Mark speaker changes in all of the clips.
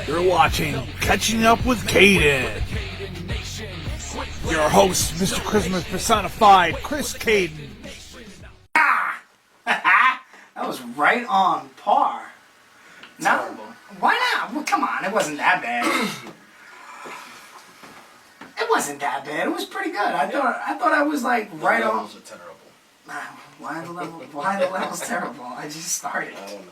Speaker 1: You're watching Catching Up with Cayden. Your host, Mr. Christmas personified, Chris Cayden.
Speaker 2: That was right on par. No, why not? Well, come on, it wasn't that bad. It wasn't that bad. It was pretty good. I thought I was like right on.
Speaker 3: The levels are terrible.
Speaker 2: Why the levels terrible? I just started.
Speaker 3: I don't know.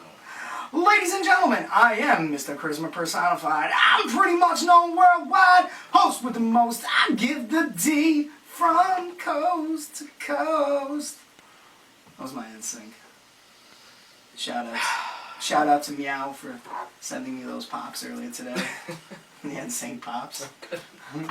Speaker 2: Ladies and gentlemen, I am Mr. Charisma Personified. I'm pretty much known worldwide. Host with the most. I give the D from coast to coast. That was my NSYNC. Shout out to Meow for sending me those pops earlier today. The NSYNC pops.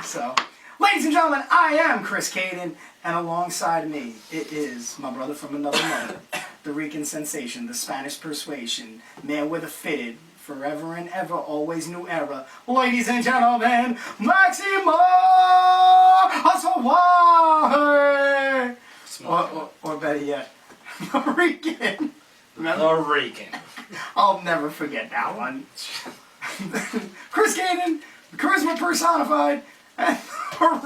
Speaker 2: So, ladies and gentlemen, I am Chris Cayden, and alongside me, it is my brother from another mother, the Rican sensation, the Spanish persuasion, man with a fitted, forever and ever, always new era. Ladies and gentlemen, Maximo Asawai! Or better yet, the Rican.
Speaker 3: The Rican.
Speaker 2: I'll never forget that one. Chris Cayden, Charisma Personified, and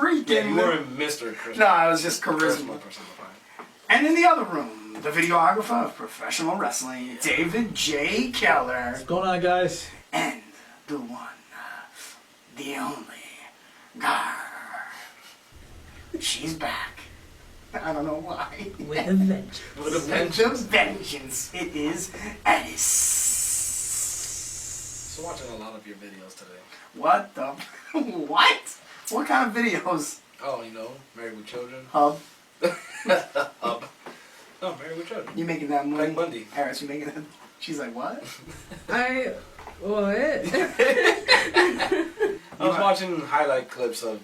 Speaker 2: Rican.
Speaker 3: Yeah, you were Mr. Charisma.
Speaker 2: No, I was just Charisma.
Speaker 3: Personified.
Speaker 2: And in the other room, the videographer of professional wrestling, David J. Keller.
Speaker 1: What's going on, guys?
Speaker 2: And the one, the only, Gar. She's back. I don't know why.
Speaker 4: With a vengeance.
Speaker 3: With a vengeance.
Speaker 2: With vengeance. It is Alice.
Speaker 3: So watching a lot of your videos today.
Speaker 2: What the? What? What kind of videos?
Speaker 3: Oh, you know, Married with Children.
Speaker 2: Hub.
Speaker 3: Hub. No, Married with Children.
Speaker 2: You making that movie?
Speaker 3: Like Bundy.
Speaker 2: Harris, you making that? She's like, what?
Speaker 4: What?
Speaker 3: I was watching highlight clips of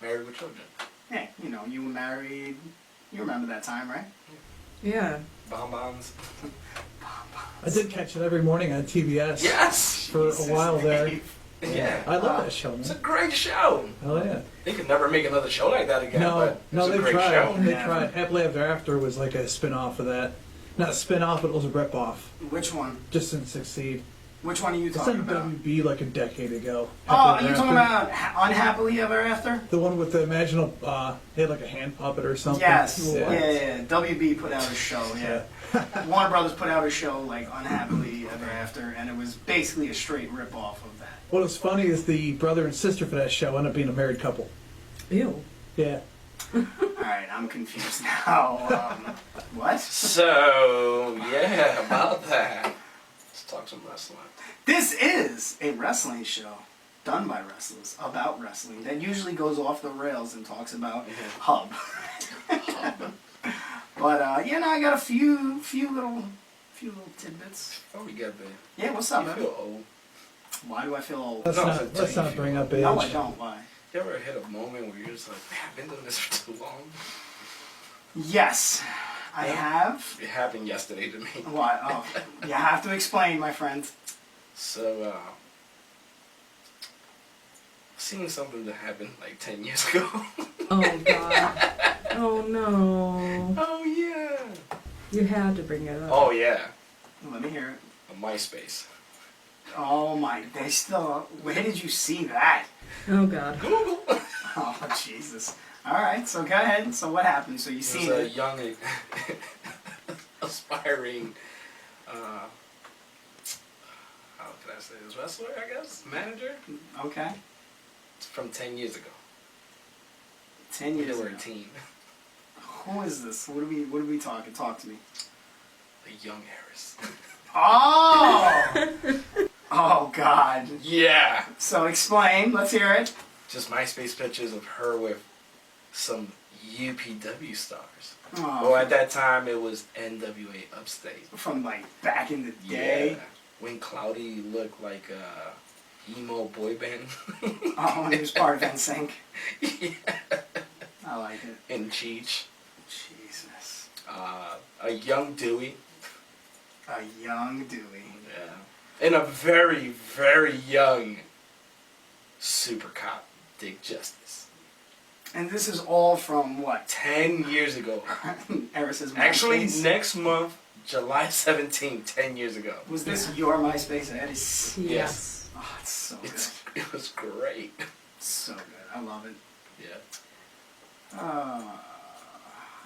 Speaker 3: Married with Children.
Speaker 2: Hey, you know, you were married. You remember that time, right?
Speaker 4: Yeah.
Speaker 3: Bonbons.
Speaker 1: I did catch it every morning on TBS.
Speaker 3: Yes!
Speaker 1: For a while there.
Speaker 3: Yeah.
Speaker 1: I love that show,
Speaker 3: It's a
Speaker 1: man.
Speaker 3: great show.
Speaker 1: Oh, yeah.
Speaker 3: They could never make another show like that again.
Speaker 1: No,
Speaker 3: but
Speaker 1: they
Speaker 3: it's a great
Speaker 1: tried.
Speaker 3: show.
Speaker 1: They
Speaker 2: Yeah.
Speaker 1: tried. Happily Ever After was like a spin-off of that. Not a spin-off, but it was a rip-off.
Speaker 2: Which one?
Speaker 1: Just didn't succeed.
Speaker 2: Which one are you
Speaker 1: It's
Speaker 2: talking
Speaker 1: on
Speaker 2: about?
Speaker 1: WB like a decade ago.
Speaker 2: Oh, are
Speaker 1: Happily
Speaker 2: you
Speaker 1: Ever
Speaker 2: talking
Speaker 1: After.
Speaker 2: about Unhappily Ever After?
Speaker 1: The one with the imaginal, they had like a hand puppet or something.
Speaker 2: Yes.
Speaker 1: Yeah.
Speaker 2: Yeah. WB put out a show, yeah. Warner Brothers put out a show like Unhappily Ever After, and it was basically a straight rip-off of that.
Speaker 1: What was funny is the brother and sister for that show ended up being a married couple.
Speaker 4: Ew.
Speaker 1: Yeah.
Speaker 2: Alright, I'm confused now. What?
Speaker 3: So, yeah, about that. Let's talk some wrestling.
Speaker 2: This is a wrestling show done by wrestlers about wrestling that usually goes off the rails and talks about Hub. But you know, I got a few little tidbits.
Speaker 3: Before we get there,
Speaker 2: Yeah, what's up,
Speaker 3: you
Speaker 2: man?
Speaker 3: feel old.
Speaker 2: Why do I feel old?
Speaker 1: Let's not bring up age.
Speaker 2: No, I don't. Why?
Speaker 3: You ever hit a moment where you're just like, man, I've been doing this for too long?
Speaker 2: Yes, I have.
Speaker 3: It happened yesterday to me.
Speaker 2: Why? Oh, you have to explain, my friend.
Speaker 3: So, seen something that happened like 10 years ago.
Speaker 4: Oh, God. Oh, no.
Speaker 3: Oh, yeah.
Speaker 4: You had to bring it up.
Speaker 3: Oh, yeah.
Speaker 2: Let me hear it.
Speaker 3: A MySpace.
Speaker 2: Oh my! They still. Where did you see that?
Speaker 4: Oh, God.
Speaker 3: Google.
Speaker 2: Oh Jesus! All right, so go ahead. So what happened? So you
Speaker 3: He
Speaker 2: seen
Speaker 3: was a
Speaker 2: it?
Speaker 3: young, aspiring, how can I say this, wrestler, I guess? Manager?
Speaker 2: Okay.
Speaker 3: From 10 years ago.
Speaker 2: 10
Speaker 3: When
Speaker 2: years
Speaker 3: they were
Speaker 2: ago.
Speaker 3: a teen.
Speaker 2: Who is this? What are we talking? Talk to me.
Speaker 3: The young heiress.
Speaker 2: Oh! Oh God.
Speaker 3: Yeah!
Speaker 2: So explain. Let's hear it.
Speaker 3: Just MySpace pictures of her with some UPW stars.
Speaker 2: Oh,
Speaker 3: Well, at that time, it was NWA Upstate.
Speaker 2: from like back in the day.
Speaker 3: Yeah. When Cloudy looked like a emo boy band.
Speaker 2: Oh, when he was part of NSYNC.
Speaker 3: Yeah.
Speaker 2: I like it.
Speaker 3: And Cheech.
Speaker 2: Jesus.
Speaker 3: A young Dewey.
Speaker 2: A young Dewey.
Speaker 3: Yeah. And a very, very young super cop, Dick Justice.
Speaker 2: And this is all from what?
Speaker 3: 10 years ago.
Speaker 2: Eris's
Speaker 3: Actually,
Speaker 2: MySpace?
Speaker 3: next month, July 17th, 10 years ago.
Speaker 2: Was this your MySpace, Eddie?
Speaker 3: Yes.
Speaker 2: Oh, it's so good.
Speaker 3: It was great.
Speaker 2: So good. I love it.
Speaker 3: Yeah.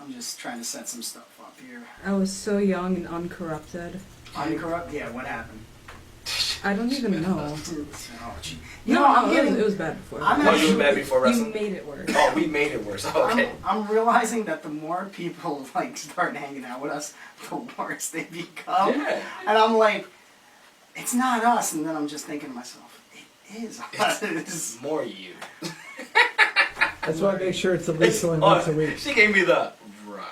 Speaker 2: I'm just trying to set some stuff up here.
Speaker 4: I was so young and uncorrupted.
Speaker 2: Uncorrupt? Yeah, what happened?
Speaker 4: I don't even know.
Speaker 2: Oh, gee.
Speaker 4: It was bad before.
Speaker 2: I'm
Speaker 3: Oh, you were bad before
Speaker 4: You
Speaker 3: wrestling?
Speaker 4: made it worse.
Speaker 3: Oh, we made it worse. Okay.
Speaker 2: I'm realizing that the more people like start hanging out with us, the worse they become.
Speaker 3: Yeah.
Speaker 2: And I'm like, it's not us. And then I'm just thinking to myself, it is us.
Speaker 3: It's more you.
Speaker 1: That's why I make sure it's at least only once a week.
Speaker 3: She gave me the right.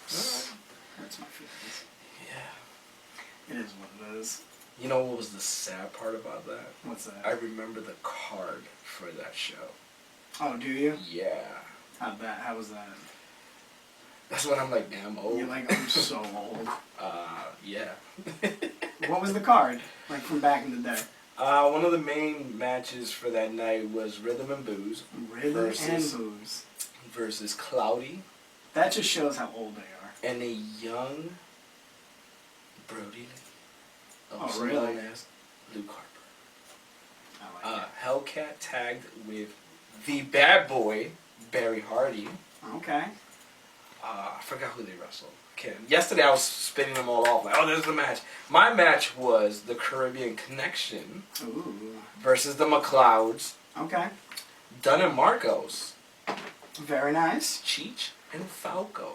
Speaker 2: Hurts my feelings.
Speaker 3: Yeah.
Speaker 2: It is what it is.
Speaker 3: You know what was the sad part about that?
Speaker 2: What's that?
Speaker 3: I remember the card for that show.
Speaker 2: Oh, do you?
Speaker 3: Yeah.
Speaker 2: How was that?
Speaker 3: That's when I'm like, damn old.
Speaker 2: You're like, I'm so old.
Speaker 3: Yeah.
Speaker 2: What was the card? Like from back in the day?
Speaker 3: One of the main matches for that night was Rhythm and Booze
Speaker 2: Rhythm and
Speaker 3: Versus-
Speaker 2: booze.
Speaker 3: versus Cloudy
Speaker 2: That just shows how old they are.
Speaker 3: and a young Brody.
Speaker 2: Oh, really?
Speaker 3: Known as Luke Harper.
Speaker 2: I like
Speaker 3: Hellcat tagged with the bad boy, Barry Hardy.
Speaker 2: it. Okay.
Speaker 3: I forgot who they wrestled. Yesterday I was spinning them all off like, oh, there's the match. My match was the Caribbean Connection
Speaker 2: Ooh.
Speaker 3: versus the McLeods,
Speaker 2: Okay.
Speaker 3: Dunn and Marcos,
Speaker 2: Very nice.
Speaker 3: Cheech, and Falco.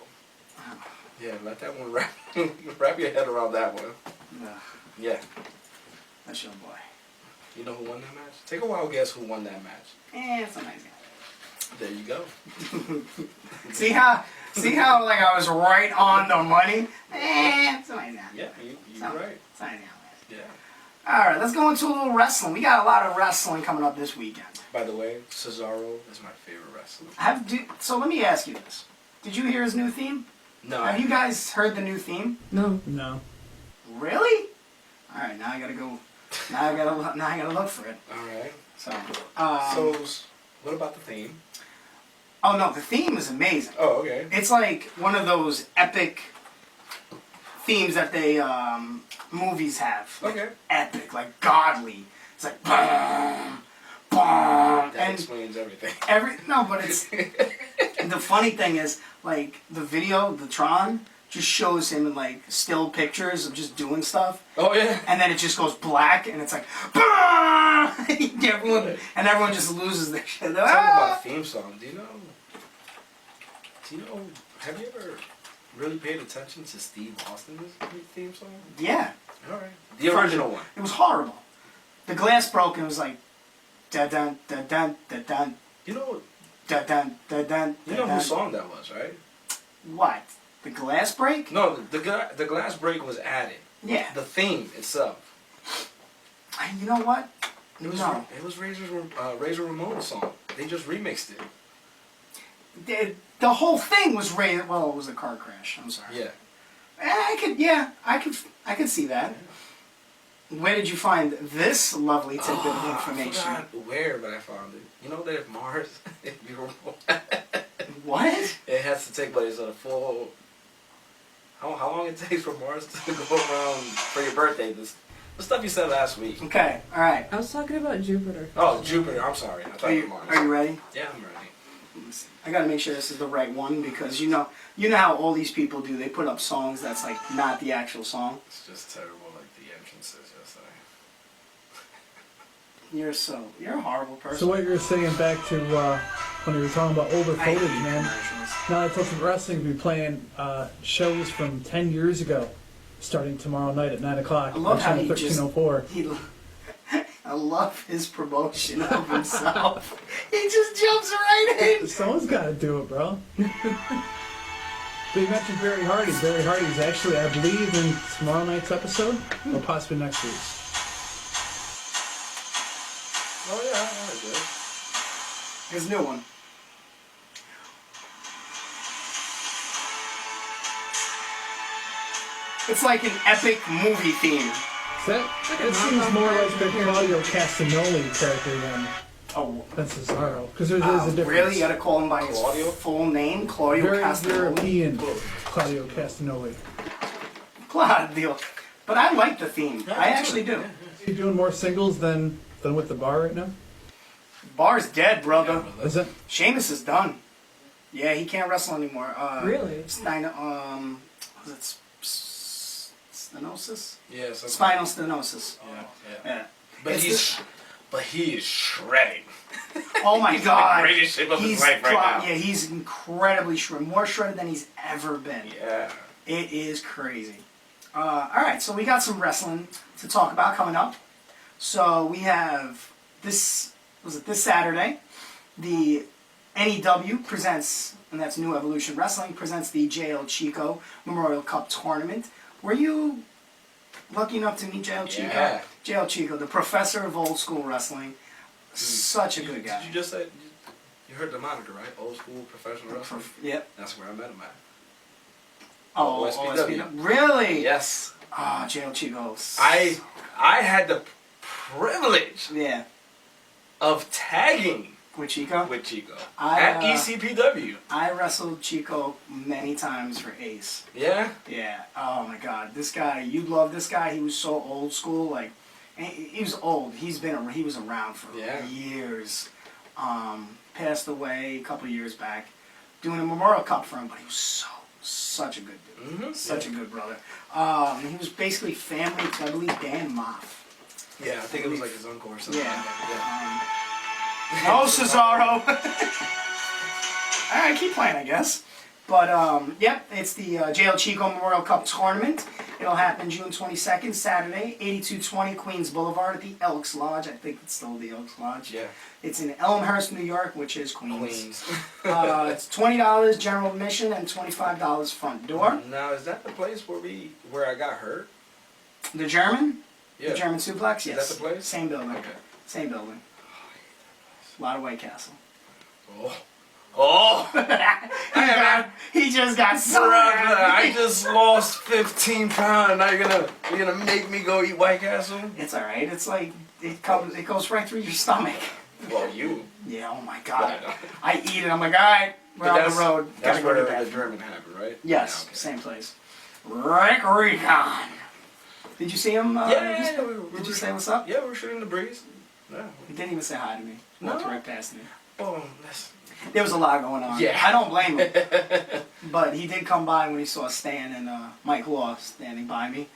Speaker 2: Oh.
Speaker 3: Yeah, let that one wrap your head around that one.
Speaker 2: Ugh,
Speaker 3: Yeah.
Speaker 2: that's your boy.
Speaker 3: You know who won that match? Take a wild guess who won that match.
Speaker 2: It's a nice guy.
Speaker 3: There you go.
Speaker 2: See how like I was right on the money? It's a nice guy.
Speaker 3: Yeah, you're right.
Speaker 2: It's a nice guy.
Speaker 3: Yeah.
Speaker 2: Alright, let's go into a little wrestling. We got a lot of wrestling coming up this weekend.
Speaker 3: By the way, Cesaro is my favorite wrestler.
Speaker 2: So let me ask you this. Did you hear his new theme?
Speaker 3: No.
Speaker 2: Have you guys heard the new theme?
Speaker 4: No.
Speaker 1: No.
Speaker 2: Really? Alright, now I gotta go. Now I gotta look for it.
Speaker 3: All right.
Speaker 2: So,
Speaker 3: So, what about the theme?
Speaker 2: oh no, the theme is amazing.
Speaker 3: Oh, okay.
Speaker 2: It's like one of those epic themes that they movies have. Like,
Speaker 3: Okay.
Speaker 2: epic, like godly. It's like boom, boom,
Speaker 3: That
Speaker 2: and
Speaker 3: explains everything.
Speaker 2: but it's the funny thing is like the video, the Tron, just shows him in like still pictures of just doing stuff,
Speaker 3: Oh yeah.
Speaker 2: and then it just goes black, and it's like everyone just loses their shit.
Speaker 3: Tell me about a theme song. Do you know? Have you ever really paid attention to Steve Austin's theme song?
Speaker 2: Yeah,
Speaker 3: All right. The original one.
Speaker 2: it was horrible. The glass broke, and it was like da dun da dun da dun
Speaker 3: You know.
Speaker 2: da dun da dun.
Speaker 3: You know whose song that was, right?
Speaker 2: What? The glass break?
Speaker 3: No, the glass break was added.
Speaker 2: Yeah.
Speaker 3: The theme itself.
Speaker 2: You know what?
Speaker 3: It was
Speaker 2: No.
Speaker 3: it was Razor Ramon's song. They just remixed it.
Speaker 2: The whole thing was raised. Well, it was a car crash. I'm sorry.
Speaker 3: Yeah.
Speaker 2: I could see that. Where did you find this lovely tidbit of
Speaker 3: I
Speaker 2: information?
Speaker 3: forgot where, but I found it. You know that if Mars, if you were
Speaker 2: What?
Speaker 3: it has to take place on a full. How long it takes for Mars to go around for your birthday? The stuff you said last week.
Speaker 2: Okay. All right.
Speaker 4: I was talking about Jupiter.
Speaker 3: Oh, Jupiter. I'm sorry. I thought
Speaker 2: Are
Speaker 3: it
Speaker 2: you,
Speaker 3: was Mars.
Speaker 2: are you ready?
Speaker 3: Yeah, I'm ready.
Speaker 2: I gotta make sure this is the right one because you know how all these people do. They put up songs that's like not the actual song.
Speaker 3: It's just terrible, like the entrances yesterday.
Speaker 2: You're a horrible person.
Speaker 1: So what you were saying back to when you were talking about older
Speaker 2: I hate
Speaker 1: footage, man.
Speaker 2: commercials.
Speaker 1: Now that Touch of Wrestling will be playing shows from 10 years ago, starting tomorrow night at 9 o'clock
Speaker 2: I love
Speaker 1: on
Speaker 2: how
Speaker 1: channel
Speaker 2: he just-
Speaker 1: 1304.
Speaker 2: I love his promotion of himself. He just jumps right in.
Speaker 1: Someone's got to do it, bro. But you mentioned Barry Hardy. Barry Hardy's actually, I believe, in tomorrow night's episode, or possibly next week.
Speaker 3: Oh yeah, I heard that.
Speaker 2: His new one. It's like an epic movie theme.
Speaker 1: It seems more like the Claudio Castagnoli character
Speaker 2: Oh,
Speaker 1: than Cesaro. Because there's a difference.
Speaker 2: really? You gotta call him by his
Speaker 3: Claudio?
Speaker 2: full name? Claudio
Speaker 1: Very
Speaker 2: Castagnoli?
Speaker 1: European Claudio Castagnoli.
Speaker 2: Claudio. But I like the theme. I actually do.
Speaker 1: You doing more singles than with the bar right now?
Speaker 2: Bar's dead, brother.
Speaker 1: Is it?
Speaker 2: Sheamus is done. Yeah, he can't wrestle anymore.
Speaker 4: Really?
Speaker 2: Was it stenosis?
Speaker 3: Yeah, so
Speaker 2: Spinal stenosis.
Speaker 3: yeah.
Speaker 2: Yeah.
Speaker 3: But he is shredding.
Speaker 2: Oh my
Speaker 3: He's in
Speaker 2: God.
Speaker 3: the greatest shape of his life right now.
Speaker 2: Yeah, he's incredibly shredded. More shredded than he's ever been.
Speaker 3: Yeah.
Speaker 2: It is crazy. All right, so we got some wrestling to talk about coming up. So we have this Saturday, the NEW presents, and that's New Evolution Wrestling, presents the JL Chico Memorial Cup Tournament. Were you lucky enough to meet JL Chico?
Speaker 3: Yeah.
Speaker 2: JL Chico, the professor of old school wrestling. Such a good guy.
Speaker 3: Did you just say, you heard the moniker, right? Old school professional wrestling?
Speaker 2: Yep.
Speaker 3: That's where I met him at.
Speaker 2: Oh,
Speaker 3: OSPW.
Speaker 2: Really?
Speaker 3: Yes.
Speaker 2: Ah, JL Chico.
Speaker 3: I had the privilege
Speaker 2: Yeah.
Speaker 3: of tagging
Speaker 2: With Chico?
Speaker 3: with Chico
Speaker 2: I,
Speaker 3: at ECPW.
Speaker 2: I wrestled Chico many times for Ace.
Speaker 3: Yeah?
Speaker 2: Yeah. Oh my God, this guy. You'd love this guy. He was so old school. Like, he was old. He was around for years. Passed away a couple years back, doing a Memorial Cup for him. But he was such a good dude.
Speaker 3: Mm-hmm.
Speaker 2: Such a good brother. He was basically family to, I believe, Dan Moff.
Speaker 3: Yeah, I think it was like his uncle or something.
Speaker 2: Yeah.
Speaker 3: Like that.
Speaker 2: No, Cesaro. All right, keep playing, I guess. But, yep, it's the JL Chico Memorial Cup Tournament. It'll happen June 22nd, Saturday, 8220 Queens Boulevard at the Elks Lodge. I think it's still the Elks Lodge.
Speaker 3: Yeah.
Speaker 2: It's in Elmhurst, New York, which is Queens.
Speaker 3: Queens.
Speaker 2: It's $20 general admission and $25 front door.
Speaker 3: Now, is that the place where I got hurt?
Speaker 2: The German?
Speaker 3: Yeah.
Speaker 2: The German suplex? Yes.
Speaker 3: Is that the place?
Speaker 2: Same building.
Speaker 3: Okay.
Speaker 2: Same building. A lot of White Castle.
Speaker 3: Oh!
Speaker 2: He just got so
Speaker 3: Brother,
Speaker 2: happy.
Speaker 3: I just lost 15 pounds. Now you're gonna make me go eat White Castle?
Speaker 2: It's all right. It's like it goes right through your stomach.
Speaker 3: Well, you.
Speaker 2: Yeah. Oh my God.
Speaker 3: Yeah,
Speaker 2: I eat it. I'm like, all right, we're
Speaker 3: But
Speaker 2: on the road.
Speaker 3: That's
Speaker 2: Gotta go to
Speaker 3: where
Speaker 2: bed.
Speaker 3: the German happened, right?
Speaker 2: Yes.
Speaker 3: Yeah, okay.
Speaker 2: Same place. Rick Recon. Did you see him?
Speaker 3: Yeah.
Speaker 2: Did you say what's up?
Speaker 3: Yeah, we were shooting the breeze. Yeah.
Speaker 2: He didn't even say hi to me.
Speaker 3: No.
Speaker 2: Walked right past me.
Speaker 3: Oh, that's...
Speaker 2: There was a lot going on.
Speaker 3: Yeah.
Speaker 2: I don't blame him. But he did come by when he saw Stan and Mike Law standing by me.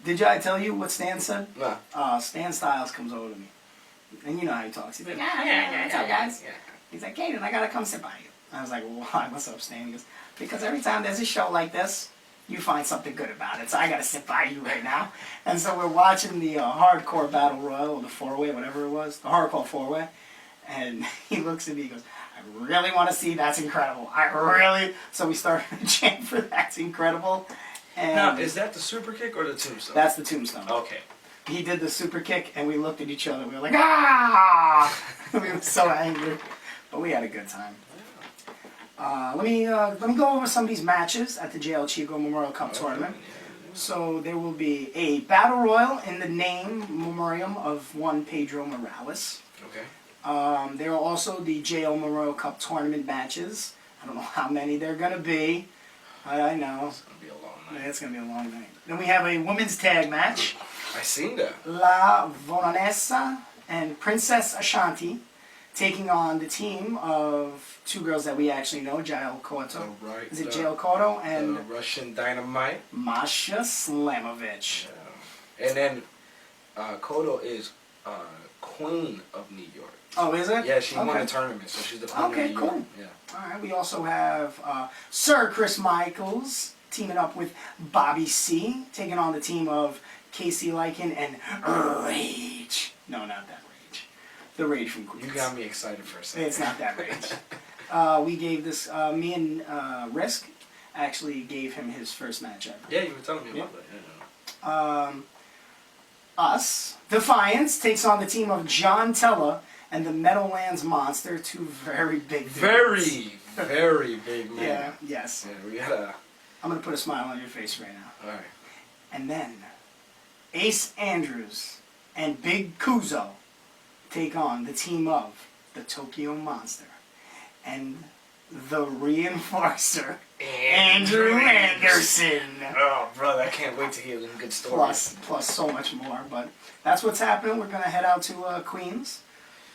Speaker 2: Did I tell you what Stan said?
Speaker 3: Nah.
Speaker 2: Stan Styles comes over to me. And you know how he talks. He's like, what's up, guys?
Speaker 3: Yeah.
Speaker 2: He's like, Cayden, I gotta come sit by you. I was like, well, why? What's up, Stan? He goes, because every time there's a show like this, you find something good about it. So I gotta sit by you right now. And so we're watching the Hardcore Battle Royal, or the four-way, whatever it was, the Hardcore four-way. And he looks at me, he goes, I really want to see That's Incredible. So we started a chant for That's Incredible. And
Speaker 3: Now, is that the super kick or the tombstone?
Speaker 2: that's the tombstone.
Speaker 3: Okay.
Speaker 2: He did the super kick, and we looked at each other. We were like, ah! We were so angry. But we had a good time. Let me go over some of these matches at the JL Chico Memorial Cup Tournament. So there will be a Battle Royal in the name memoriam of one Pedro Morales.
Speaker 3: Okay.
Speaker 2: There are also the JL Memorial Cup Tournament matches. I don't know how many there are going to be. I know.
Speaker 3: It's gonna be a long night.
Speaker 2: Yeah, it's going to be a long night. Then we have a women's tag match.
Speaker 3: I seen that.
Speaker 2: La Vonanessa and Princess Ashanti taking on the team of two girls that we actually know, Jael Cotto.
Speaker 3: Right.
Speaker 2: Is it Jael Cotto and
Speaker 3: the Russian Dynamite?
Speaker 2: Masha Slamovich?
Speaker 3: Yeah. And then Kodo is Queen of New York.
Speaker 2: Oh, is it?
Speaker 3: Yeah, she won
Speaker 2: Okay.
Speaker 3: the tournament, so she's the Queen of New York.
Speaker 2: Cool.
Speaker 3: Yeah.
Speaker 2: All right, we also have Sir Chris Michaels teaming up with Bobby C, taking on the team of Casey Lycan and Rage. No, not that Rage. The Rage from Queens.
Speaker 3: You got me excited for a second.
Speaker 2: It's not that Rage. We gave this, me and Risk actually gave him his first match ever.
Speaker 3: Yeah, you were telling me about that. Yeah.
Speaker 2: Us, Defiance, takes on the team of John Tella and the Meadowlands Monster, two very big dudes.
Speaker 3: Very big man.
Speaker 2: Yeah, yes.
Speaker 3: Yeah, we gotta...
Speaker 2: I'm going to put a smile on your face right now.
Speaker 3: Alright.
Speaker 2: And then, Ace Andrews and Big Kuzo take on the team of the Tokyo Monster and the Reinforcer, Andrew Anderson.
Speaker 3: Oh, brother, I can't wait to hear them good stories.
Speaker 2: Plus so much more. But that's what's happening. We're gonna head out to Queens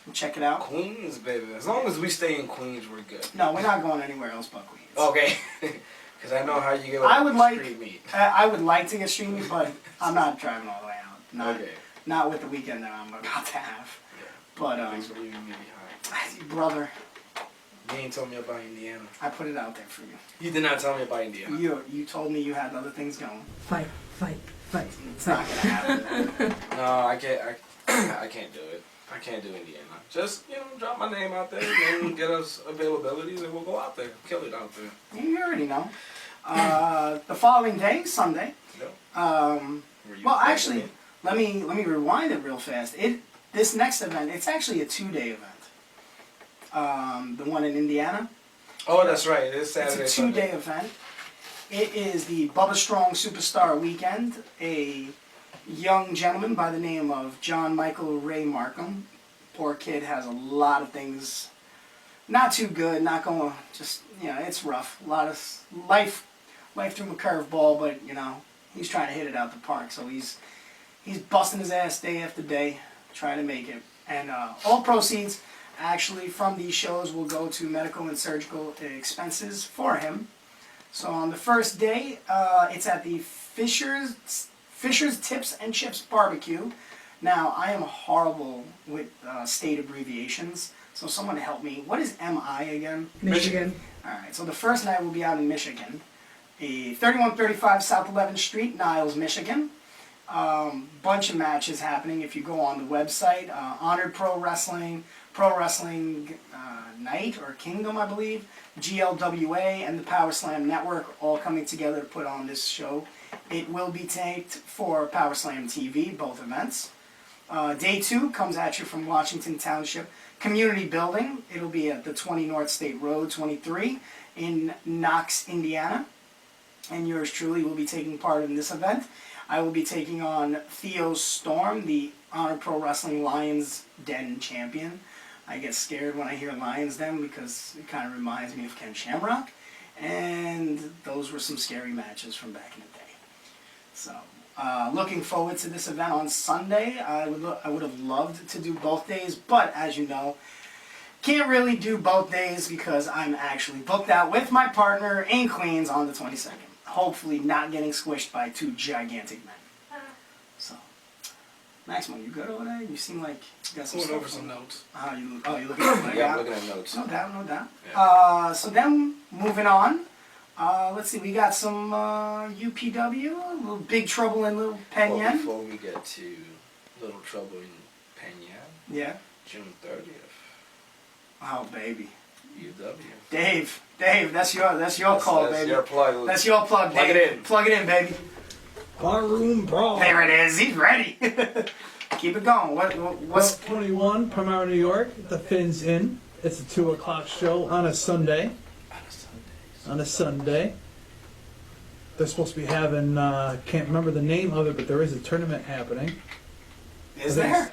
Speaker 2: and check it out.
Speaker 3: Queens, baby. As long as we stay in Queens, we're good.
Speaker 2: No, we're not going anywhere else but Queens.
Speaker 3: Okay. Because I know how you get with
Speaker 2: I would like-
Speaker 3: street meat.
Speaker 2: I would like to get street meat, but I'm not driving all the way out. Not,
Speaker 3: Okay.
Speaker 2: not with the weekend that I'm about to have.
Speaker 3: Yeah.
Speaker 2: But
Speaker 3: Thanks for leaving me behind.
Speaker 2: brother,
Speaker 3: You ain't told me about Indiana.
Speaker 2: I put it out there for you.
Speaker 3: You did not tell me about Indiana.
Speaker 2: You told me you had other things going.
Speaker 4: Fight, fight, fight.
Speaker 2: It's not gonna happen.
Speaker 3: No, I can't. I can't do it. I can't do Indiana. Just drop my name out there and then get us availabilities, and we'll go out there, kill it out there.
Speaker 2: You already know. The following day, Sunday.
Speaker 3: Yep. Were you
Speaker 2: Well,
Speaker 3: thinking
Speaker 2: actually,
Speaker 3: it?
Speaker 2: let me rewind it real fast. This next event, it's actually a 2-day event. The one in Indiana.
Speaker 3: Oh, that's right. It's Saturday.
Speaker 2: It's a 2-day event. It is the Bubba Strong Superstar Weekend. A young gentleman by the name of John Michael Ray Markham. Poor kid has a lot of things not too good, not going, just, it's rough. A lot of life threw him a curveball, but, he's trying to hit it out the park. So he's busting his ass day after day, trying to make it. And all proceeds actually from these shows will go to medical and surgical expenses for him. So on the first day, it's at the Fisher's Tips and Chips Barbecue. Now, I am horrible with state abbreviations, so someone help me. What is MI again?
Speaker 4: Michigan.
Speaker 2: Alright, so the first night will be out in Michigan. 3135 South 11th Street, Niles, Michigan. Bunch of matches happening if you go on the website. Honored Pro Wrestling Night or Kingdom, I believe, GLWA, and the Power Slam Network all coming together to put on this show. It will be taped for Power Slam TV, both events. Day 2 comes at you from Washington Township Community Building. It'll be at the 20 North State Road 23 in Knox, Indiana. And yours truly will be taking part in this event. I will be taking on Theo Storm, the Honor Pro Wrestling Lions Den champion. I get scared when I hear Lions Den because it kind of reminds me of Ken Shamrock. And those were some scary matches from back in the day. So, looking forward to this event on Sunday. I would have loved to do both days, but as you know, can't really do both days because I'm actually booked out with my partner in Queens on the 22nd. Hopefully not getting squished by 2 gigantic men. So, Maximo, you good over there? You seem like you got some
Speaker 3: Going
Speaker 2: stuff
Speaker 3: over some
Speaker 2: on.
Speaker 3: notes.
Speaker 2: You looking at what I
Speaker 3: Yeah, I'm
Speaker 2: got?
Speaker 3: looking at notes.
Speaker 2: No doubt, no doubt.
Speaker 3: Yeah.
Speaker 2: So then, moving on. Let's see, we got some UPW, a little Big Trouble in Little
Speaker 3: Well,
Speaker 2: Penyan.
Speaker 3: before we get to Little Trouble in Penyan,
Speaker 2: Yeah.
Speaker 3: June 30th,
Speaker 2: Oh, baby.
Speaker 3: UW.
Speaker 2: Dave, that's your call,
Speaker 3: That's
Speaker 2: baby.
Speaker 3: your plug.
Speaker 2: That's your plug,
Speaker 3: Plug
Speaker 2: Dave.
Speaker 3: it in.
Speaker 2: Plug it in, baby.
Speaker 1: Barroom Brawl.
Speaker 2: There it is. He's ready. Keep it going. What's
Speaker 1: 21, Palmyra, New York. The Fins Inn. It's a 2 o'clock show on a Sunday. On a Sunday. They're supposed to be having, can't remember the name of it, but there is a tournament happening.
Speaker 2: is there?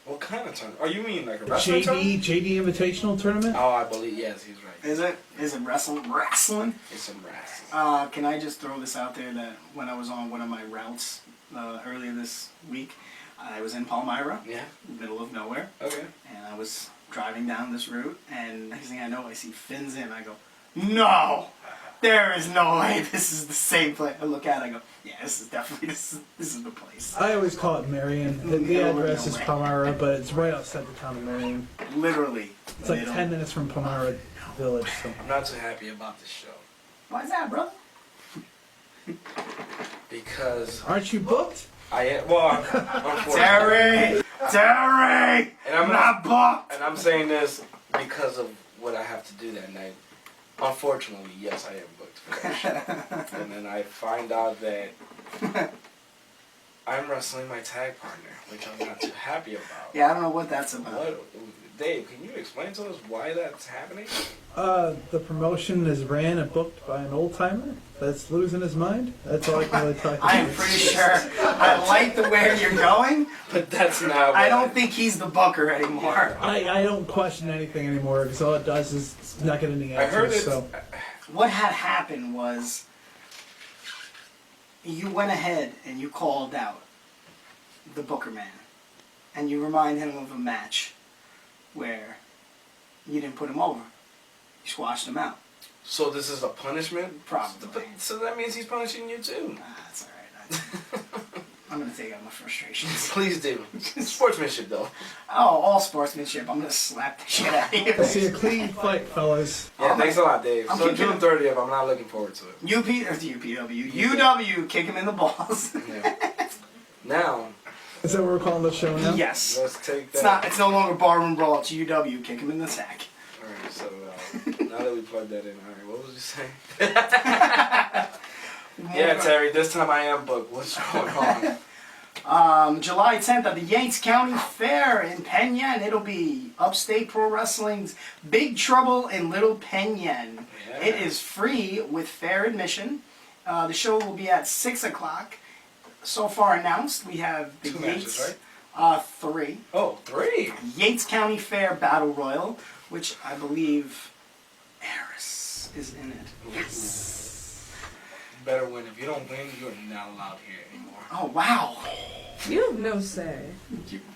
Speaker 3: What kind of tournament? Oh, you mean like a wrestling tournament?
Speaker 1: JD Invitational Tournament?
Speaker 3: Oh, I believe, yes, he's right.
Speaker 2: Is it? Is it wrestling? Wrestling?
Speaker 3: It's some wrestling.
Speaker 2: Can I just throw this out there that when I was on one of my routes earlier this week, I was in Palmyra,
Speaker 3: Yeah,
Speaker 2: middle of nowhere,
Speaker 3: okay.
Speaker 2: and I was driving down this route, and next thing I know, I see Fins Inn. I go, no! There is no way this is the same place. I look at it, I go, yeah, this is definitely, this is the place.
Speaker 1: I always call it Marion. The address is Palmyra, but it's right outside the town of Marion.
Speaker 2: Literally.
Speaker 1: It's like 10 minutes from Palmyra Village. So.
Speaker 3: I'm not so happy about this show.
Speaker 2: Why is that, brother?
Speaker 3: Because
Speaker 1: Aren't you booked?
Speaker 3: I am, well, unfortunately.
Speaker 2: Terry!
Speaker 3: And I'm
Speaker 2: not booked!
Speaker 3: And I'm saying this because of what I have to do that night. Unfortunately, yes, I am booked for that show. And then I find out that I'm wrestling my tag partner, which I'm not too happy about.
Speaker 2: Yeah, I don't know what that's about.
Speaker 3: What, Dave, can you explain to us why that's happening?
Speaker 1: The promotion is ran and booked by an old timer that's losing his mind. That's all I can really talk about.
Speaker 2: I am pretty sure I like the way you're going.
Speaker 3: But that's not what
Speaker 2: I don't think he's the booker anymore.
Speaker 1: I don't question anything anymore because all it does is not get any
Speaker 3: I heard
Speaker 1: answers.
Speaker 3: it.
Speaker 1: So
Speaker 2: What had happened was you went ahead and you called out the booker man. And you remind him of a match where you didn't put him over. You squashed him out.
Speaker 3: So this is a punishment?
Speaker 2: Probably.
Speaker 3: So that means he's punishing you too.
Speaker 2: That's alright. I'm going to take out my frustrations.
Speaker 3: Please do. Sportsmanship though.
Speaker 2: Oh, all sportsmanship. I'm going to slap the shit out of you.
Speaker 1: let's see a clean fight, fellas.
Speaker 3: Yeah, thanks a lot, Dave.
Speaker 2: I'm
Speaker 3: So
Speaker 2: kicking
Speaker 3: June
Speaker 2: him.
Speaker 3: 30th, I'm not looking forward to it.
Speaker 2: UW, kick him in the balls.
Speaker 3: Yeah. Now,
Speaker 1: Is that what we're calling the show now?
Speaker 2: Yes.
Speaker 3: let's take that.
Speaker 2: It's not. It's no longer barroom brawl. It's UW, kick him in the sack.
Speaker 3: Alright, so now that we plugged that in, alright, what was you saying? Yeah, Terry, this time I am booked. What's going on?
Speaker 2: July 10th at the Yates County Fair in Penn Yan. It'll be Upstate Pro Wrestling's Big Trouble in Little Penn Yan.
Speaker 3: Yeah.
Speaker 2: It is free with fair admission. The show will be at 6 o'clock. So far announced, we have the
Speaker 3: Two
Speaker 2: Yates.
Speaker 3: matches, right?
Speaker 2: 3.
Speaker 3: Oh, 3.
Speaker 2: Yates County Fair Battle Royal, which I believe Eris is in it.
Speaker 3: Yes. You better win. If you don't win, you're not allowed here anymore.
Speaker 2: Oh, wow.
Speaker 4: You have no say.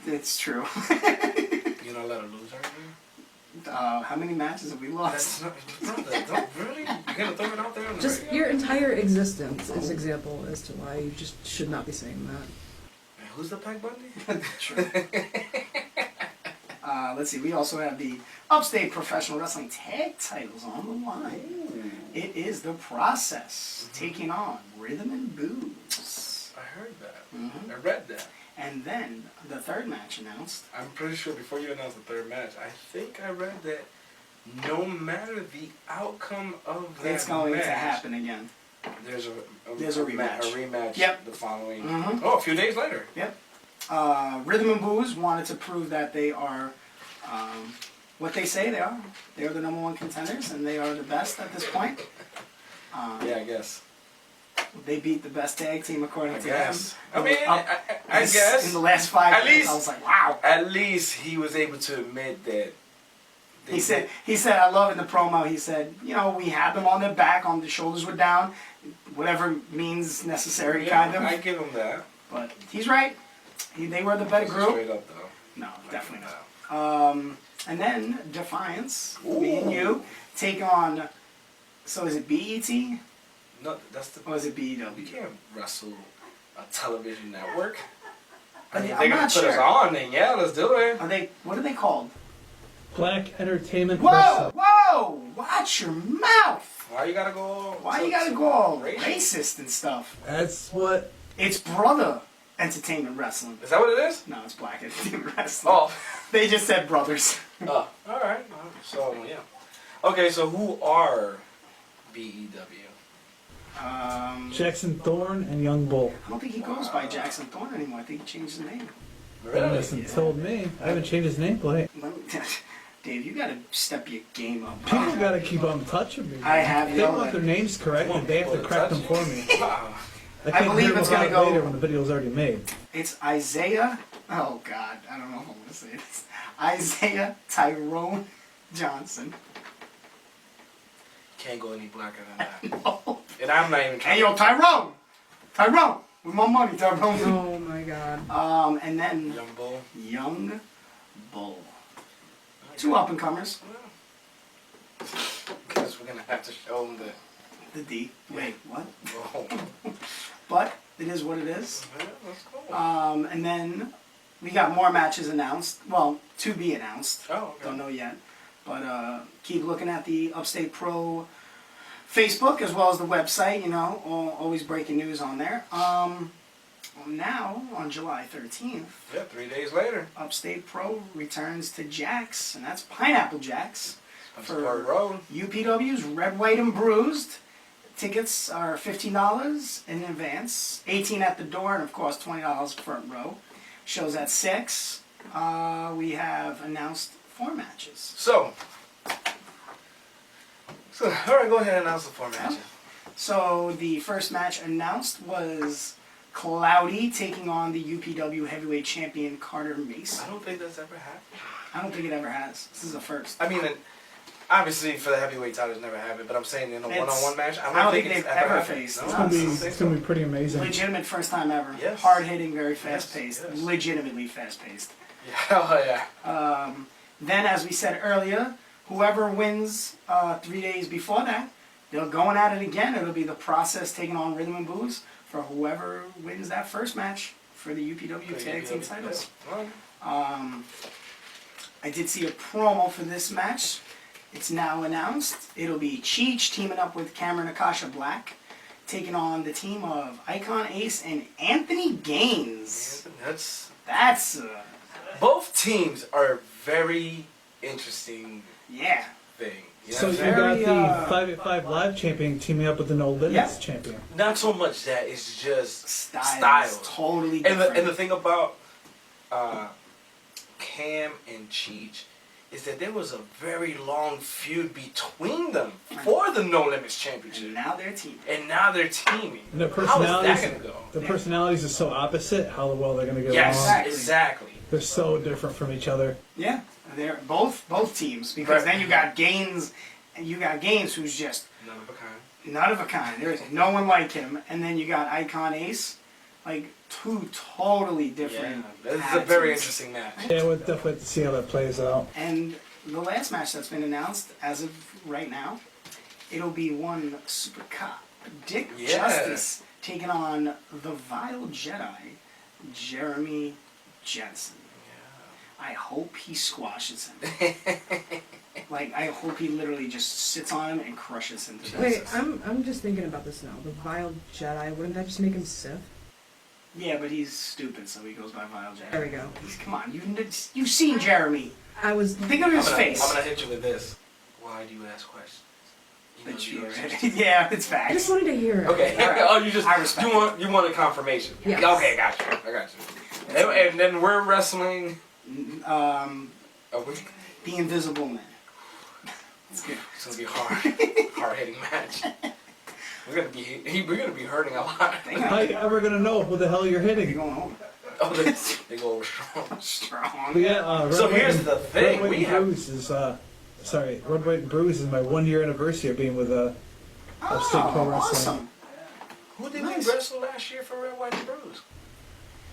Speaker 2: It's true.
Speaker 3: You're not allowed to lose right now?
Speaker 2: How many matches have we lost?
Speaker 3: That's not, brother, don't really? You're gonna throw it out there on the
Speaker 4: Just
Speaker 3: radio?
Speaker 4: your entire existence is example as to why you just should not be saying that.
Speaker 3: Man, who's the Pack Bundy?
Speaker 2: True. Let's see, we also have the Upstate Professional Wrestling Tag titles on the line. It is The Process taking on Rhythm and Booze.
Speaker 3: I heard that.
Speaker 2: Mhm.
Speaker 3: I read that.
Speaker 2: And then the third match announced.
Speaker 3: I'm pretty sure before you announce the third match, I think I read that no matter the outcome of that
Speaker 2: It's going
Speaker 3: match,
Speaker 2: to happen again.
Speaker 3: There's a
Speaker 2: rematch.
Speaker 3: A rematch.
Speaker 2: Yep.
Speaker 3: The following.
Speaker 2: Mhm.
Speaker 3: Oh, a few days later.
Speaker 2: Yep. Rhythm and Booze wanted to prove that they are what they say they are. They're the #1 contenders, and they are the best at this point.
Speaker 3: Yeah, I guess.
Speaker 2: They beat the best tag team according
Speaker 3: I
Speaker 2: to
Speaker 3: guess.
Speaker 2: them.
Speaker 3: I mean, I guess.
Speaker 2: In the last 5
Speaker 3: At
Speaker 2: years,
Speaker 3: least-
Speaker 2: I was like, wow.
Speaker 3: At least he was able to admit that.
Speaker 2: He said, I love in the promo, he said, you know, we had them on their back, on the shoulders were down, whatever means necessary,
Speaker 3: Yeah,
Speaker 2: kind of.
Speaker 3: I give him that.
Speaker 2: But he's right. They were the better group.
Speaker 3: Straight up though.
Speaker 2: No,
Speaker 3: I
Speaker 2: definitely
Speaker 3: give him
Speaker 2: not. And then Defiance, me and you, take on, so is it BET
Speaker 3: that. No, that's the.
Speaker 2: or is it
Speaker 3: We
Speaker 2: BEW?
Speaker 3: can't wrestle a television network. I
Speaker 2: I'm
Speaker 3: mean, they're gonna
Speaker 2: not
Speaker 3: put us
Speaker 2: sure.
Speaker 3: on, then yeah, let's do it.
Speaker 2: What are they called?
Speaker 1: Black Entertainment
Speaker 2: Whoa,
Speaker 1: Wrestling.
Speaker 2: whoa, watch your mouth.
Speaker 3: Why you gotta go?
Speaker 2: Why you gotta go all
Speaker 3: racial?
Speaker 2: racist and stuff?
Speaker 1: That's what.
Speaker 2: It's Brother Entertainment Wrestling.
Speaker 3: Is that what it is?
Speaker 2: No, it's Black Entertainment Wrestling.
Speaker 3: Oh.
Speaker 2: They just said brothers.
Speaker 3: Oh. All right. So yeah. Okay, so who are BEW?
Speaker 1: Jackson Thorne and Young Bull.
Speaker 2: I don't think he goes by Jackson Thorne anymore. I think he changed his name.
Speaker 1: Listen, told me. I haven't changed his nameplate.
Speaker 2: Dave, you gotta step your game up.
Speaker 1: People gotta keep on touching me.
Speaker 2: I have
Speaker 1: If they
Speaker 2: yelled
Speaker 1: want
Speaker 2: at
Speaker 1: their names corrected, they have to correct them for me.
Speaker 3: Wow.
Speaker 1: I can't
Speaker 2: believe
Speaker 1: hear
Speaker 2: it's
Speaker 1: them
Speaker 2: gonna
Speaker 1: out
Speaker 2: go-
Speaker 1: later when the video's already made.
Speaker 2: It's Isaiah. Oh God, I don't know if I'm gonna say this. Isaiah Tyrone Johnson.
Speaker 3: Can't go any blacker than that.
Speaker 2: No.
Speaker 3: And I'm not even trying.
Speaker 2: Hey yo, Tyrone! Tyrone! With my money, Tyrone.
Speaker 4: Oh my god.
Speaker 2: And then
Speaker 3: Young Bull.
Speaker 2: Young Bull. 2 up and comers.
Speaker 3: Because we're gonna have to show them
Speaker 2: The D. Wait, what?
Speaker 3: Oh.
Speaker 2: But it is what it is.
Speaker 3: Yeah, that's cool.
Speaker 2: And then we got more matches announced. Well, to be announced.
Speaker 3: Oh, okay.
Speaker 2: Don't know yet. But keep looking at the Upstate Pro Facebook as well as the website. You know, always breaking news on there. Now, on July 13th,
Speaker 3: Yeah, 3 days later.
Speaker 2: Upstate Pro returns to Jack's, and that's Pineapple Jack's.
Speaker 3: Spencer Park Road.
Speaker 2: UPW's Red, White, and Bruised Tickets are $15 in advance, $18 at the door, and of course $20 front row. Show's at 6. We have announced 4 matches.
Speaker 3: So all right, go ahead and announce the 4 matches.
Speaker 2: So the first match announced was Cloudy taking on the UPW heavyweight champion Carter Mace.
Speaker 3: I don't think that's ever happened.
Speaker 2: I don't think it ever has. This is the first.
Speaker 3: I mean, obviously for the heavyweight titles never happened, but I'm saying in a
Speaker 2: It's-
Speaker 3: one-on-one match,
Speaker 2: I don't think
Speaker 3: it's
Speaker 2: they've ever
Speaker 3: happened.
Speaker 2: faced.
Speaker 3: No?
Speaker 2: It's
Speaker 1: It's gonna be,
Speaker 3: I don't think
Speaker 1: it's gonna
Speaker 3: so.
Speaker 1: be pretty amazing.
Speaker 2: Legitimate first time ever.
Speaker 3: Yes.
Speaker 2: Hard hitting, very fast paced.
Speaker 3: yes.
Speaker 2: Legitimately fast paced.
Speaker 3: Yeah, oh yeah.
Speaker 2: Then, as we said earlier, whoever wins 3 days before that, they're going at it again. It'll be the process taking on Rhythm and Booze for whoever wins that first match for the UPW tag team titles. I did see a promo for this match. It's now announced. It'll be Cheech teaming up with Cameron Akasha Black, taking on the team of Icon Ace and Anthony Gaines. That's
Speaker 3: Both teams are very interesting
Speaker 2: yeah.
Speaker 3: thing. You know
Speaker 1: So
Speaker 3: what
Speaker 1: you
Speaker 3: I'm saying?
Speaker 1: got the 5 at 5 Live champion teaming up with the No Limits
Speaker 2: Yeah.
Speaker 1: champion.
Speaker 3: Not so much that, it's just
Speaker 2: Styles. Totally different.
Speaker 3: And the thing about Cam and Cheech is that there was a very long feud between them for the No Limits Championship.
Speaker 2: And now they're teaming.
Speaker 3: And now they're teaming.
Speaker 1: And their
Speaker 3: How is
Speaker 1: personalities,
Speaker 3: that going to go?
Speaker 1: the personalities are so opposite. How well they're gonna get
Speaker 3: Yes,
Speaker 1: along.
Speaker 3: exactly.
Speaker 1: They're so different from each other.
Speaker 2: Yeah, they're both teams because
Speaker 3: Right.
Speaker 2: then you got Gaines, and you got Gaines who's just
Speaker 3: None of a kind.
Speaker 2: none of a kind. There's no one like him, and then you got Icon Ace, like 2 totally different.
Speaker 3: Yeah, this is a very
Speaker 2: attitudes.
Speaker 3: interesting match.
Speaker 1: Yeah, we'll definitely have to see how that plays out.
Speaker 2: And the last match that's been announced as of right now, it'll be one Super Cop, Dick
Speaker 3: Yeah.
Speaker 2: Justice, taking on the Vile Jedi, Jeremy Jensen. I hope he squashes him. Like, I hope he literally just sits on him and crushes him to
Speaker 4: Wait,
Speaker 2: pieces.
Speaker 4: I'm just thinking about this now. The Vile Jedi, wouldn't that just make him Sith?
Speaker 2: Yeah, but he's stupid, so he goes by Vile Jedi.
Speaker 4: There we go.
Speaker 2: Come on, you've seen Jeremy.
Speaker 4: I was.
Speaker 2: Think of his face.
Speaker 3: I'm gonna hit you with this. Why do you ask questions? You know
Speaker 2: But
Speaker 3: the
Speaker 2: you
Speaker 3: answers.
Speaker 2: yeah, it's
Speaker 4: I just
Speaker 2: facts.
Speaker 4: wanted to hear it.
Speaker 3: Okay.
Speaker 2: All right.
Speaker 3: Oh, you just
Speaker 2: I respect
Speaker 3: you want a confirmation.
Speaker 4: Yes.
Speaker 3: Okay, got you. I got you. And then we're wrestling.
Speaker 2: Um,
Speaker 3: Oh, we
Speaker 2: the Invisible Man. It's good.
Speaker 3: It's gonna be hard hitting match. We're gonna be hurting a lot.
Speaker 1: How you ever gonna know what the hell you're
Speaker 2: You're
Speaker 1: hitting?
Speaker 2: going over.
Speaker 3: Oh, they go over strong.
Speaker 2: Strong.
Speaker 1: But yeah, Red,
Speaker 3: So
Speaker 1: White,
Speaker 3: here's
Speaker 1: and-
Speaker 3: the thing,
Speaker 1: Red, White,
Speaker 3: we
Speaker 1: and
Speaker 3: have-
Speaker 1: Bruise is Red, White, and Bruise is my 1-year anniversary of being with Upstate Pro
Speaker 2: Oh,
Speaker 1: Wrestling.
Speaker 2: awesome.
Speaker 3: Who did
Speaker 2: Nice.
Speaker 3: we wrestle last year for Red, White, and Bruise?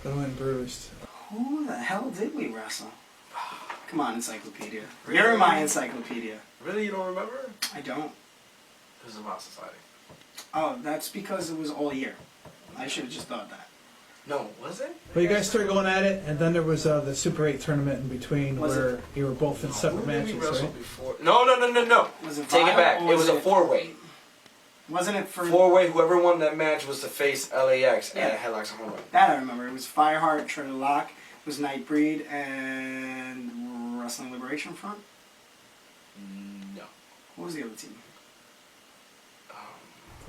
Speaker 1: Red, White, and Bruised.
Speaker 2: Who the hell did we wrestle? Come on, encyclopedia.
Speaker 3: Really?
Speaker 2: You're my encyclopedia.
Speaker 3: Really, you don't remember?
Speaker 2: I don't.
Speaker 3: This is about society.
Speaker 2: Oh, that's because it was all year. I should have just thought that.
Speaker 3: No, was it?
Speaker 1: Well, you guys started going at it, and then there was the Super 8 tournament in between
Speaker 2: Was
Speaker 1: where you were both in separate
Speaker 3: Who did we
Speaker 1: matches,
Speaker 3: wrestle
Speaker 1: right?
Speaker 3: before? No.
Speaker 2: Was it
Speaker 3: Take it
Speaker 2: Vile,
Speaker 3: back.
Speaker 2: or
Speaker 3: It was a 4-way.
Speaker 2: Wasn't it for
Speaker 3: 4-way. Whoever won that match was to face LAX
Speaker 2: Yeah.
Speaker 3: at Headlocks and Home Run.
Speaker 2: that? I remember. It was Fireheart, Treasure Lock, it was Nightbreed, and Wrestling Liberation Front.
Speaker 3: No.
Speaker 2: What was the other team?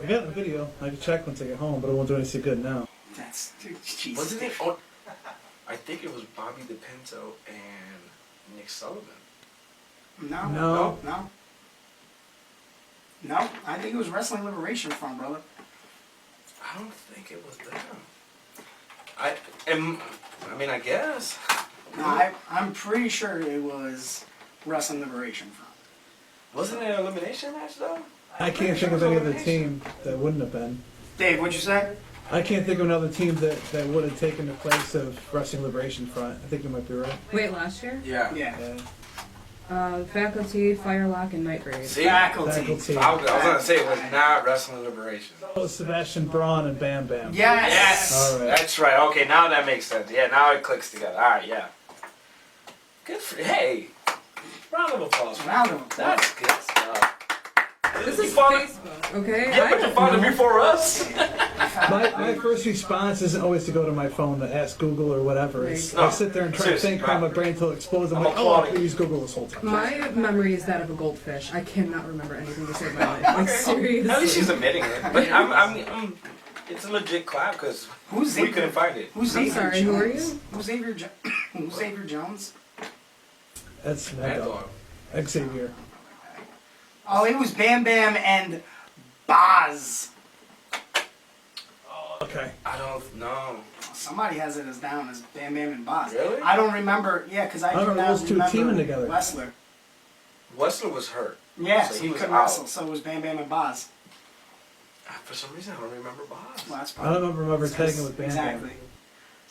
Speaker 1: I got the video. I can check once I get home, but it won't do anything good now.
Speaker 2: That's Jesus.
Speaker 3: Wasn't it? Oh, I think it was Bobby DePinto and Nick Sullivan.
Speaker 2: No.
Speaker 1: No.
Speaker 2: No. No. I think it was Wrestling Liberation Front, brother.
Speaker 3: I don't think it was them. I guess.
Speaker 2: No, I'm pretty sure it was Wrestling Liberation Front.
Speaker 3: Wasn't it an elimination match though?
Speaker 1: I can't think of any other team that wouldn't have been.
Speaker 2: Dave, what'd you say?
Speaker 1: I can't think of another team that would have taken the place of Wrestling Liberation Front. I think you might be right.
Speaker 4: Wait, last year?
Speaker 3: Yeah.
Speaker 2: Yeah.
Speaker 4: Faculty, Firelock, and Nightbreed.
Speaker 3: See?
Speaker 2: Faculty.
Speaker 1: Faculty.
Speaker 3: I was gonna say it was not Wrestling Liberation.
Speaker 1: Oh, Sebastian Braun and Bam Bam.
Speaker 2: Yes.
Speaker 3: Yes,
Speaker 1: All right.
Speaker 3: that's right. Okay, now that makes sense. Yeah, now it clicks together. All right, yeah. Good for hey. Round of applause.
Speaker 2: Round of applause.
Speaker 3: That's good stuff.
Speaker 4: This
Speaker 3: You
Speaker 4: is
Speaker 3: found it-
Speaker 4: Facebook, okay?
Speaker 3: Yeah, but you found it before us.
Speaker 1: My first response isn't always to go to my phone to ask Google or whatever. It's,
Speaker 3: Right.
Speaker 1: I sit there and try to
Speaker 3: Seriously,
Speaker 1: think how my brain till it explodes. I'm
Speaker 3: I'm
Speaker 1: like, oh,
Speaker 3: applauding.
Speaker 1: I use Google this whole time.
Speaker 4: My memory is that of a goldfish. I cannot remember anything to save my life. Like, seriously.
Speaker 3: At least she's admitting it. But it's a legit clap because
Speaker 2: Who's
Speaker 3: we
Speaker 2: Xavier?
Speaker 3: couldn't find it.
Speaker 2: Who's
Speaker 4: I'm
Speaker 2: Xavier
Speaker 4: sorry,
Speaker 2: Jones?
Speaker 4: who are you?
Speaker 2: Who's Xavier, who's Xavier Jones?
Speaker 1: That's my
Speaker 3: Mad
Speaker 1: dog.
Speaker 3: Dog.
Speaker 1: Xavier.
Speaker 2: Oh, it was Bam Bam and Boz.
Speaker 1: Okay.
Speaker 3: I don't know.
Speaker 2: Somebody has it as down as Bam Bam and Boz.
Speaker 3: Really?
Speaker 2: I don't remember. Yeah, because I
Speaker 1: I
Speaker 2: do
Speaker 1: don't know
Speaker 2: not
Speaker 1: those two
Speaker 2: remember
Speaker 1: teaming together.
Speaker 2: Wrestler.
Speaker 3: Wessler was hurt.
Speaker 2: Yeah,
Speaker 3: So
Speaker 2: so
Speaker 3: he
Speaker 2: he
Speaker 3: was
Speaker 2: couldn't
Speaker 3: out.
Speaker 2: wrestle. So it was Bam Bam and Boz.
Speaker 3: For some reason, I don't remember Boz.
Speaker 2: Well, that's
Speaker 1: I don't remember tagging with Bam Bam.
Speaker 2: Exactly.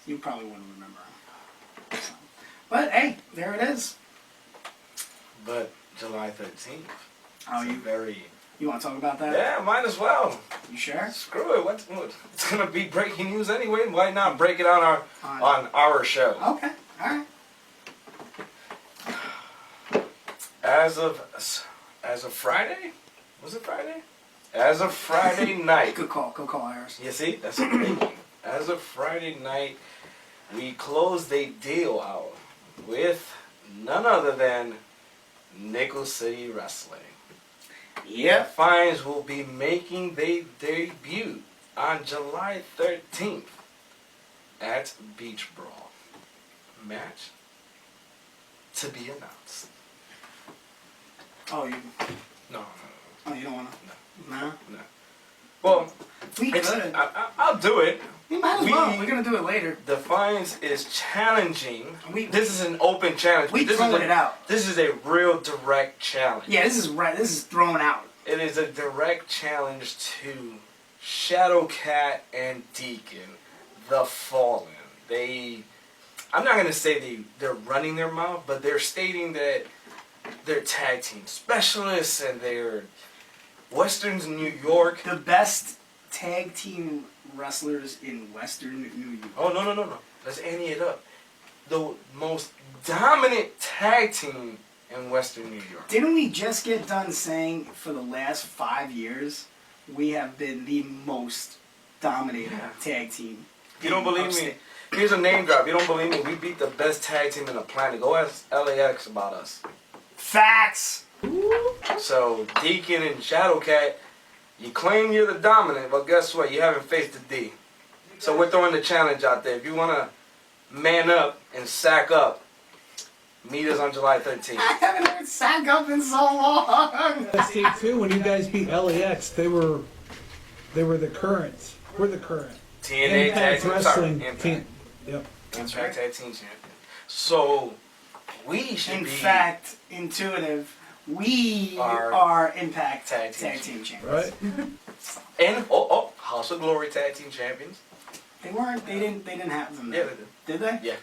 Speaker 2: You probably wouldn't remember him. So. But hey, there it is.
Speaker 3: But July 13th.
Speaker 2: Oh,
Speaker 3: It's a
Speaker 2: you
Speaker 3: very.
Speaker 2: you want to talk about that?
Speaker 3: Yeah, might as well.
Speaker 2: You sure?
Speaker 3: Screw it. What? It's gonna be breaking news anyway. Why not break it on our show?
Speaker 2: Okay. All right.
Speaker 3: As of Friday, was it Friday? As of Friday night.
Speaker 2: Good call. Good call, Iris.
Speaker 3: You see, that's what I'm thinking. As of Friday night, we closed a deal out with none other than Nickel City Wrestling.
Speaker 2: Yep.
Speaker 3: Fines will be making their debut on July 13th at Beach Brawl. Match to be announced.
Speaker 2: Oh, you.
Speaker 3: No.
Speaker 2: Oh, you don't want to. No.
Speaker 3: Well,
Speaker 2: We could.
Speaker 3: I'll do it.
Speaker 2: We might as well. We're gonna do it later.
Speaker 3: The Fines is challenging.
Speaker 2: We-
Speaker 3: This is an open challenge.
Speaker 2: We
Speaker 3: this
Speaker 2: throwing
Speaker 3: is
Speaker 2: it out.
Speaker 3: This is a real direct challenge.
Speaker 2: Yeah, this is right. This is thrown out.
Speaker 3: It is a direct challenge to Shadowcat and Deacon, the Fallen. I'm not gonna say they're running their mouth, but they're stating that they're tag team specialists and they're Westerns in New York.
Speaker 2: The best tag team wrestlers in Western New York.
Speaker 3: Oh, no. Let's ante it up. The most dominant tag team in Western New York.
Speaker 2: Didn't we just get done saying for the last 5 years we have been the most dominated tag team?
Speaker 3: If you don't believe me,
Speaker 2: Upstate.
Speaker 3: here's a name drop. If you don't believe me, we beat the best tag team in the planet. Go ask LAX about us.
Speaker 2: Facts.
Speaker 3: So, Deacon and Shadowcat, you claim you're the dominant, but guess what? You haven't faced the D. So we're throwing the challenge out there. If you want to man up and sack up, meet us on July 13th.
Speaker 2: I haven't heard sack up in so long.
Speaker 1: Stay tuned. When you guys beat LAX, they were the current. We're the current.
Speaker 3: TNA Tag
Speaker 1: Impact
Speaker 3: Team.
Speaker 1: Wrestling
Speaker 3: Sorry, Impact.
Speaker 1: team. Yep.
Speaker 3: Impact Tag Team Champion. So, we should
Speaker 2: In
Speaker 3: be...
Speaker 2: fact, intuitive. We
Speaker 3: Are
Speaker 2: are Impact
Speaker 3: Tag
Speaker 2: Tag
Speaker 3: Team
Speaker 2: Team Champions.
Speaker 1: Right.
Speaker 3: And, House of Glory Tag Team Champions.
Speaker 2: They weren't. They didn't have them.
Speaker 3: Yeah,
Speaker 2: Then.
Speaker 3: they did.
Speaker 2: Did they?
Speaker 3: Yeah.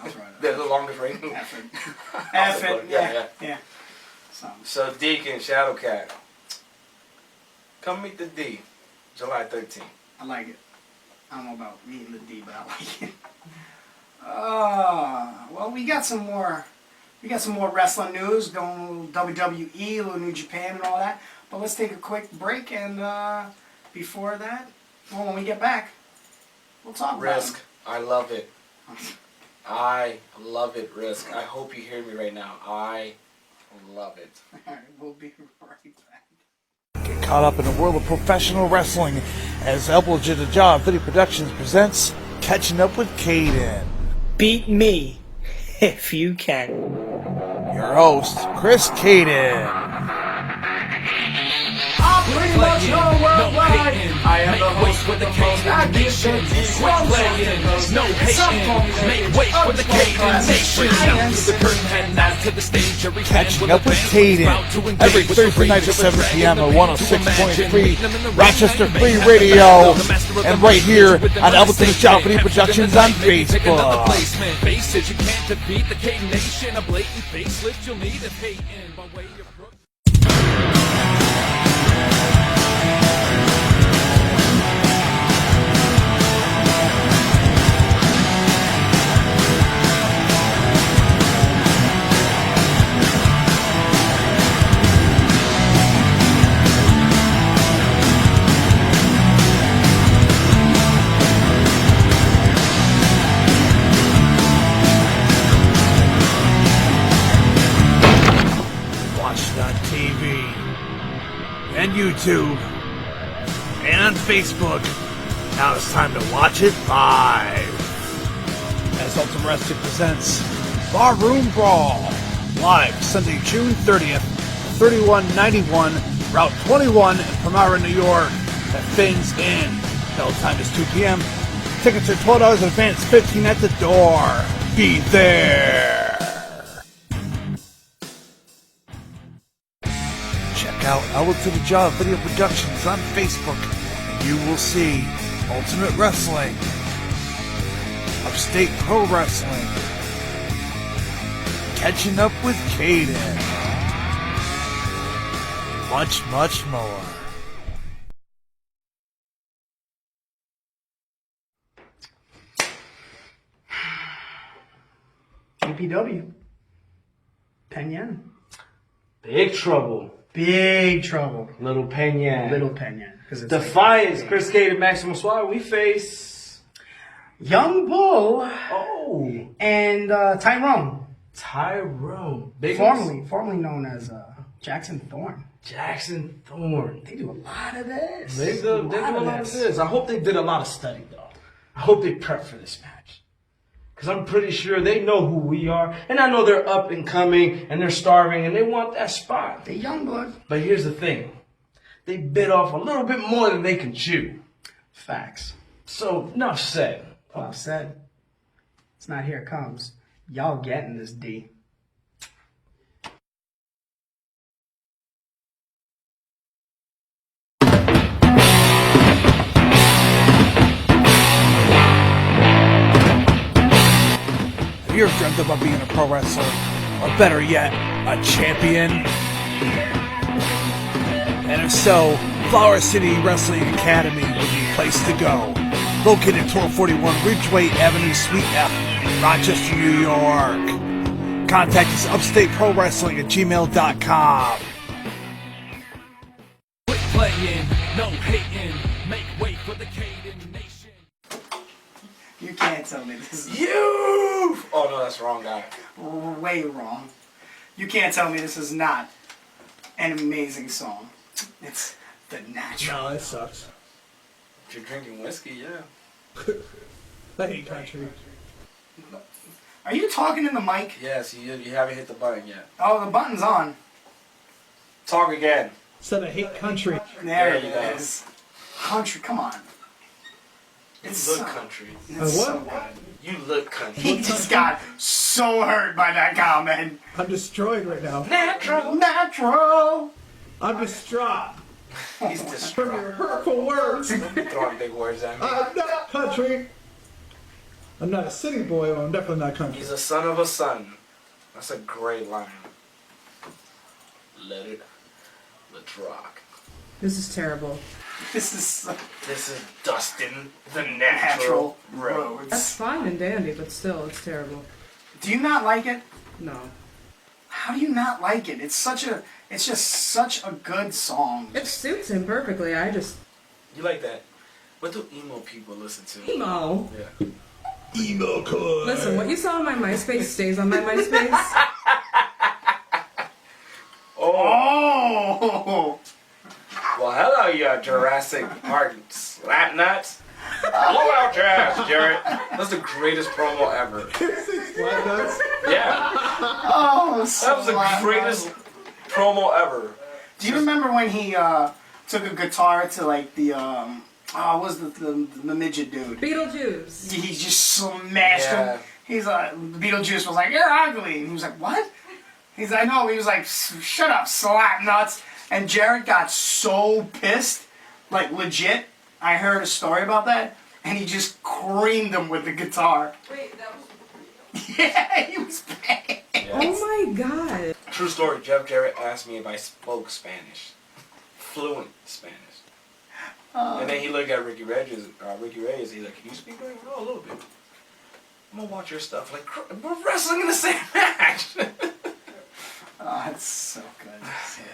Speaker 2: That's right.
Speaker 3: They're the longest reigning.
Speaker 2: Effort.
Speaker 3: House of
Speaker 2: Effort.
Speaker 3: Glory.
Speaker 2: Yeah. So,
Speaker 3: So, Deacon, Shadowcat. Come meet the D, July 13th.
Speaker 2: I like it. I don't know about meeting the D, but I like it. Well, we got some more. We got some more wrestling news, going WWE, a little New Japan, and all that. But let's take a quick break, and before that, well, when we get back, we'll talk
Speaker 3: Risk. I love it.
Speaker 2: about it.
Speaker 3: I love it, Risk. I hope you hear me right now. I love it.
Speaker 2: All right, we'll be right back.
Speaker 5: Get caught up in the world of professional wrestling as El Legit Job Video Productions presents Catching Up with Cayden.
Speaker 6: Beat me if you can.
Speaker 5: Your host, Chris Cayden.
Speaker 2: I'm pretty much known worldwide. I am the host with the most. I get shit.
Speaker 7: No hating, make way for the Cayden Nation. Down to the curtain and out to the stage. Every
Speaker 5: Catching Up with Cayden every Thursday night at 7 p.m. at 106.3 Rochester Free Radio, and right here on El Legit Job Video Productions on Facebook.
Speaker 7: Faces you can't defeat the Cayden Nation. A blatant facelift you'll need if hating by way of
Speaker 5: and YouTube, and on Facebook. Now it's time to watch it live. As Ultimate Wrestling presents Barroom Brawl, live Sunday, June 30th, 3191, Route 21 in Palmyra, New York, at Finn's Inn. Bell time is 2 p.m. Tickets are $12 in advance, $15 at the door. Be there. Check out Elwood to the Job Video Productions on Facebook, and you will see Ultimate Wrestling, Upstate Pro Wrestling, Catching Up with Cayden, much, much more.
Speaker 2: APW. Penyan.
Speaker 8: Big trouble.
Speaker 2: Big trouble.
Speaker 8: Little Penyan.
Speaker 2: Little Penyan.
Speaker 8: Defiance. Chris Cayden, Maximum Swire. We face
Speaker 2: Young Bull
Speaker 8: Oh
Speaker 2: and Tyrone.
Speaker 8: Tyrone. Big
Speaker 2: Formerly known as Jackson Thorne.
Speaker 8: Jackson Thorne.
Speaker 2: They do a lot of this.
Speaker 8: They do a lot of this. I hope they did a lot of study though. I hope they prepped for this match. Because I'm pretty sure they know who we are. And I know they're up and coming and they're starving and they want that spot.
Speaker 2: They young blood.
Speaker 8: But here's the thing. They bit off a little bit more than they can chew.
Speaker 2: Facts.
Speaker 8: So, enough said.
Speaker 2: Well said. It's not here it comes. Y'all getting this D.
Speaker 5: Have you ever dreamt about being a pro wrestler? Or better yet, a champion? And if so, Flower City Wrestling Academy would be a place to go. Located at 1241 Ridgeway Avenue, Suite F, Rochester, New York. Contact us upstateprowrestling@gmail.com.
Speaker 7: Quit playing, no hating, make way for the Cayden Nation.
Speaker 2: You can't tell me this is
Speaker 3: You! Oh no, that's the wrong guy.
Speaker 2: way wrong. You can't tell me this is not an amazing song. It's The Natural.
Speaker 1: No, it sucks.
Speaker 3: If you're drinking whiskey, yeah.
Speaker 1: I hate country.
Speaker 2: Are you talking in the mic?
Speaker 3: Yes, you haven't hit the button yet.
Speaker 2: Oh, the button's on.
Speaker 3: Talk again.
Speaker 1: Said I hate country.
Speaker 2: There it
Speaker 3: you go.
Speaker 2: is. Country, come on.
Speaker 3: You
Speaker 2: It's
Speaker 3: look
Speaker 2: so-
Speaker 3: country.
Speaker 2: It's
Speaker 1: what?
Speaker 2: so good.
Speaker 3: You look country.
Speaker 2: He just got so hurt by that comment.
Speaker 1: I'm destroyed right now.
Speaker 2: Natural.
Speaker 1: I'm distraught.
Speaker 3: He's
Speaker 1: From
Speaker 3: distraught.
Speaker 1: your hurtful words.
Speaker 3: Throwing big words at me.
Speaker 1: I'm not country. I'm not a city boy, but I'm definitely not country.
Speaker 3: He's a son of a son. That's a great line. Let's rock.
Speaker 4: This is terrible.
Speaker 2: This is so
Speaker 3: This is Dustin, the
Speaker 2: natural
Speaker 3: natural road.
Speaker 2: roads.
Speaker 4: That's fine and dandy, but still, it's terrible.
Speaker 2: Do you not like it?
Speaker 4: No.
Speaker 2: How do you not like it? It's just such a good song.
Speaker 4: It suits him perfectly. I just.
Speaker 3: You like that? What do emo people listen to?
Speaker 4: Emo.
Speaker 3: Yeah.
Speaker 1: Emo core.
Speaker 4: Listen, what you saw on my MySpace stays on my MySpace.
Speaker 2: Oh!
Speaker 3: Well, hello, you Jurassic Park slap nuts. Blow out your ass, Jarrett. That's the greatest promo ever.
Speaker 1: Slap nuts.
Speaker 3: Yeah.
Speaker 2: Oh,
Speaker 3: That was the greatest promo ever.
Speaker 2: Do you remember when he took a guitar to like the what was the midget dude?
Speaker 4: Beetlejuice.
Speaker 2: He just smashed
Speaker 3: Yeah.
Speaker 2: him. He's Beetlejuice was like, "You're ugly," and he was like, "What?" He's like, "No." He was like, "Shut up, slap nuts." And Jarrett got so pissed, like legit. I heard a story about that, and he just creamed him with the guitar.
Speaker 4: Wait, that was.
Speaker 2: Yeah, he was bad.
Speaker 4: Oh my god.
Speaker 3: True story. Jeff Jarrett asked me if I spoke Spanish, fluent Spanish. And then he looked at Ricky Reyes. He's like, "Can you speak Spanish?" "Oh, a little bit." "I'm gonna watch your stuff." Like, we're wrestling in the same match.
Speaker 2: Oh, it's so good. Yeah.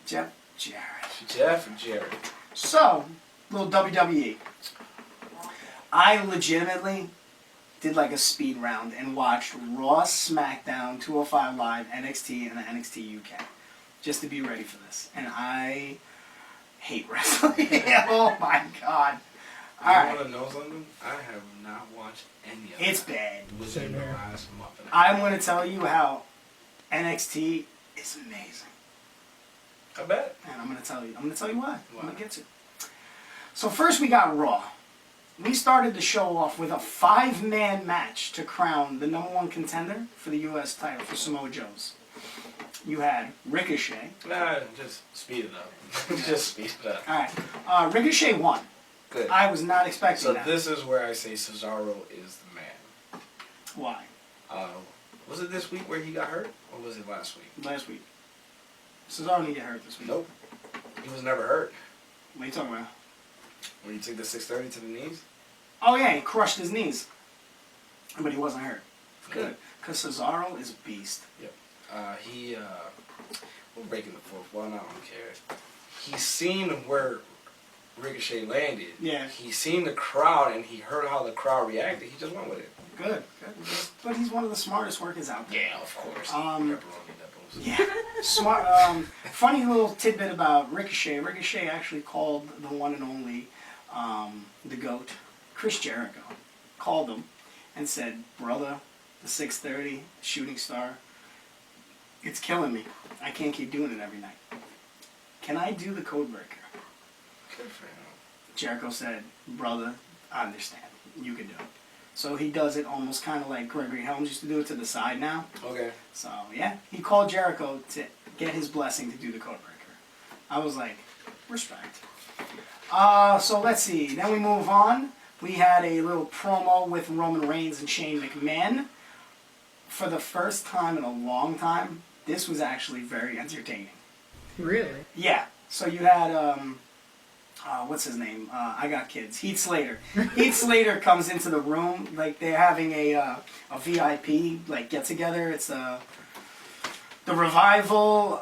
Speaker 2: Jeff Jarrett.
Speaker 3: Jeff Jarrett.
Speaker 2: So, little WWE. I legitimately did like a speed round and watched Raw, SmackDown, 205 Live, NXT, and the NXT UK. Just to be ready for this. And I hate wrestling. Oh my god.
Speaker 3: You
Speaker 2: Alright.
Speaker 3: want to know something? I have not watched any of
Speaker 2: It's
Speaker 3: it
Speaker 2: bad.
Speaker 3: within the last month and a half.
Speaker 2: I'm going to tell you how NXT is amazing.
Speaker 3: I bet.
Speaker 2: And I'm going to tell you. I'm going to tell you why. I'm
Speaker 3: Why?
Speaker 2: going to get to it. So first we got Raw. We started the show off with a 5-man match to crown the #1 contender for the U.S. title for Samoa Joe's. You had Ricochet.
Speaker 3: Nah, just speed it up. Just speed it up.
Speaker 2: Alright. Ricochet won.
Speaker 3: Good.
Speaker 2: I was not expecting
Speaker 3: So
Speaker 2: that.
Speaker 3: this is where I say Cesaro is the man.
Speaker 2: Why?
Speaker 3: Was it this week where he got hurt, or was it last week?
Speaker 2: Last week. Cesaro didn't get hurt this week.
Speaker 3: Nope. He was never hurt.
Speaker 2: What are you talking about?
Speaker 3: When you took the 630 to the knees?
Speaker 2: Oh yeah, he crushed his knees. But he wasn't hurt. Good. Because Cesaro is a beast.
Speaker 3: Yep. We're breaking the fourth one, I don't care. He's seen where Ricochet landed.
Speaker 2: Yeah.
Speaker 3: He's seen the crowd, and he heard how the crowd reacted. He just went with it.
Speaker 2: Good. But he's one of the smartest workers out there.
Speaker 3: Yeah, of course.
Speaker 2: Um,
Speaker 3: Pepperoni nipples.
Speaker 2: Yeah. Smart. Funny little tidbit about Ricochet. Ricochet actually called the one and only, the GOAT, Chris Jericho, called him and said, "Brother, the 630 shooting star, it's killing me. I can't keep doing it every night. Can I do the code breaker?"
Speaker 3: Good for him.
Speaker 2: Jericho said, "Brother, I understand. You can do it." So he does it almost kind of like Gregory Helms used to do it to the side now.
Speaker 3: Okay.
Speaker 2: So, yeah, he called Jericho to get his blessing to do the code breaker. I was like, respect. So let's see. Then we move on. We had a little promo with Roman Reigns and Shane McMahon. For the first time in a long time, this was actually very entertaining.
Speaker 4: Really?
Speaker 2: Yeah. So you had, what's his name? I got kids. Heath Slater. Heath Slater comes into the room, like they're having a VIP like get together. It's the Revival.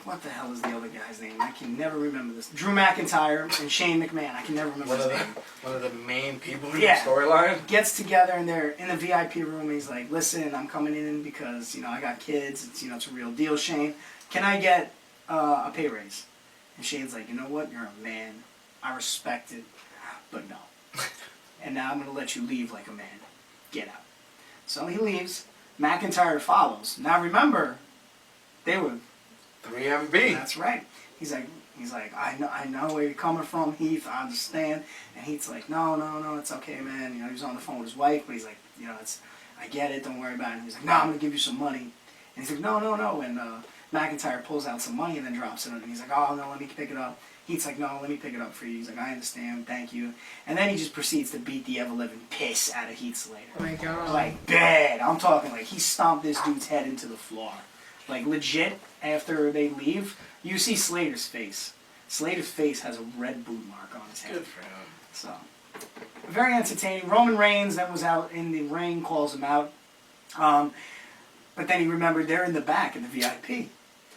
Speaker 2: What the hell is the other guy's name? I can never remember this. Drew McIntyre and Shane McMahon. I can never remember his name.
Speaker 3: One of the main people in
Speaker 2: Yeah.
Speaker 3: the storyline.
Speaker 2: Gets together and they're in the VIP room. And he's like, "Listen, I'm coming in because I got kids. It's it's a real deal, Shane. Can I get a pay raise?" And Shane's like, "You know what? You're a man. I respect it, but no. And now I'm going to let you leave like a man. Get out." So he leaves. McIntyre follows. Now remember, they were...
Speaker 3: 3MB.
Speaker 2: That's right. He's like, I know where you're coming from, Heath. I understand. And Heath's like, no, it's okay, man. He was on the phone with his wife, but he's like, I get it. Don't worry about it. And he's like, "No, I'm going to give you some money." And he's like, no. And McIntyre pulls out some money and then drops it. And he's like, "Oh, no, let me pick it up." He's like, "No, let me pick it up for you." He's like, "I understand, thank you." And then he just proceeds to beat the ever-living piss out of Heath Slater.
Speaker 4: Oh my god.
Speaker 2: Like, bad. I'm talking like he stomped this dude's head into the floor. Like, legit, after they leave, you see Slater's face. Slater's face has a red boot mark on his head.
Speaker 3: Good for him.
Speaker 2: So, very entertaining. Roman Reigns then was out in the ring, calls him out. But then he remembered they're in the back in the VIP.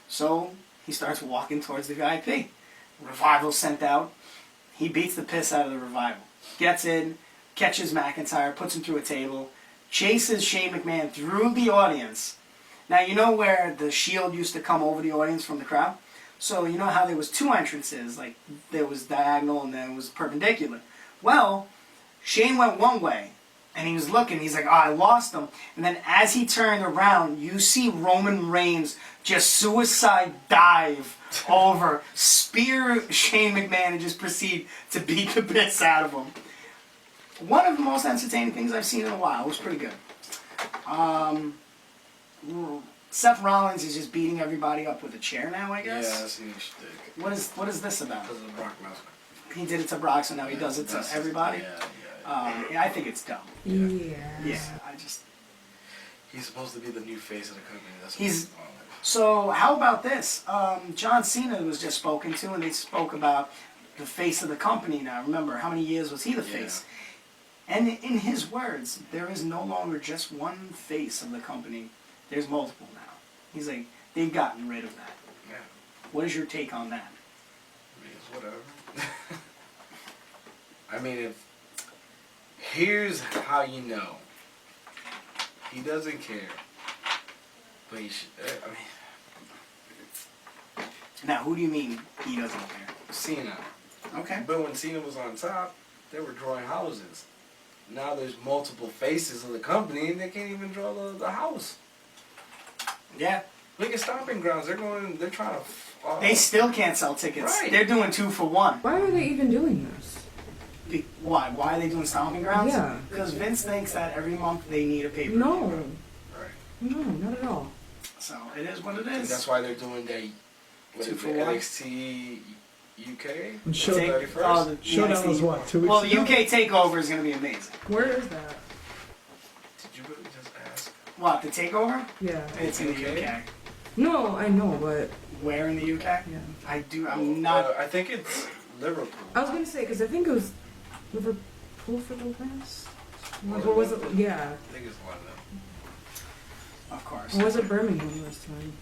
Speaker 2: So he starts walking towards the VIP. Revival sent out. He beats the piss out of the Revival. Gets in, catches McIntyre, puts him through a table, chases Shane McMahon through the audience. Now, you know where the Shield used to come over the audience from the crowd? So you know how there was two entrances, like there was diagonal and then it was perpendicular. Well, Shane went one way, and he was looking, he's like, "Oh, I lost him." And then as he turned around, you see Roman Reigns just suicide dive over, spear Shane McMahon, and just proceed to beat the piss out of him. One of the most entertaining things I've seen in a while. It was pretty good. Seth Rollins is just beating everybody up with a chair now, I guess.
Speaker 3: Yeah, that's a new shtick.
Speaker 2: What is this about?
Speaker 3: Because of Brock Lesnar.
Speaker 2: He did it to Brock, so now he does it to everybody.
Speaker 3: Yeah.
Speaker 2: I think it's dumb.
Speaker 4: Yeah.
Speaker 2: Yeah, I just.
Speaker 3: He's supposed to be the new face of the company. That's
Speaker 2: He's-
Speaker 3: what
Speaker 2: So how about this? John Cena was just spoken to, and they spoke about the face of the company now. Remember, how many years was he the face? And in his words, there is no longer just one face of the company. There's multiple now. He's like, they've gotten rid of that.
Speaker 3: Yeah.
Speaker 2: What is your take on that?
Speaker 3: I mean, it's whatever. I mean, here's how you know. He doesn't care. But he should, I mean...
Speaker 2: Now, who do you mean he doesn't care?
Speaker 3: Cena.
Speaker 2: Okay.
Speaker 3: But when Cena was on top, they were drawing houses. Now there's multiple faces of the company, and they can't even draw the house.
Speaker 2: Yeah.
Speaker 3: Look at Stomping Grounds. They're trying to.
Speaker 2: They still can't sell tickets.
Speaker 3: Right.
Speaker 2: They're doing 2 for 1.
Speaker 4: Why are they even doing this?
Speaker 2: Why? Why are they doing Stomping Grounds?
Speaker 4: Yeah.
Speaker 2: Because Vince thinks that every month they need a pay-per-view.
Speaker 4: No.
Speaker 3: Right.
Speaker 4: No, not at all.
Speaker 2: So it is what it
Speaker 3: And
Speaker 2: is.
Speaker 3: that's why they're doing the what
Speaker 2: 2
Speaker 3: is
Speaker 2: for
Speaker 3: it,
Speaker 2: 1.
Speaker 3: NXT UK.
Speaker 1: And Showdown,
Speaker 3: 31st.
Speaker 1: Showdown was what, 2 weeks
Speaker 2: Well,
Speaker 1: ago?
Speaker 2: the UK takeover is going to be amazing.
Speaker 4: Where is that?
Speaker 3: Did you really just ask?
Speaker 2: What, the takeover?
Speaker 4: Yeah.
Speaker 2: It's in the UK.
Speaker 4: No, I know, but
Speaker 2: Where in the UK?
Speaker 4: yeah.
Speaker 2: I'm not.
Speaker 3: I think it's Liverpool.
Speaker 4: I was gonna say because I think it was Liverpool for the last. Or was it? Yeah.
Speaker 3: I think it's London.
Speaker 2: Of course.
Speaker 4: Or was it Birmingham this time?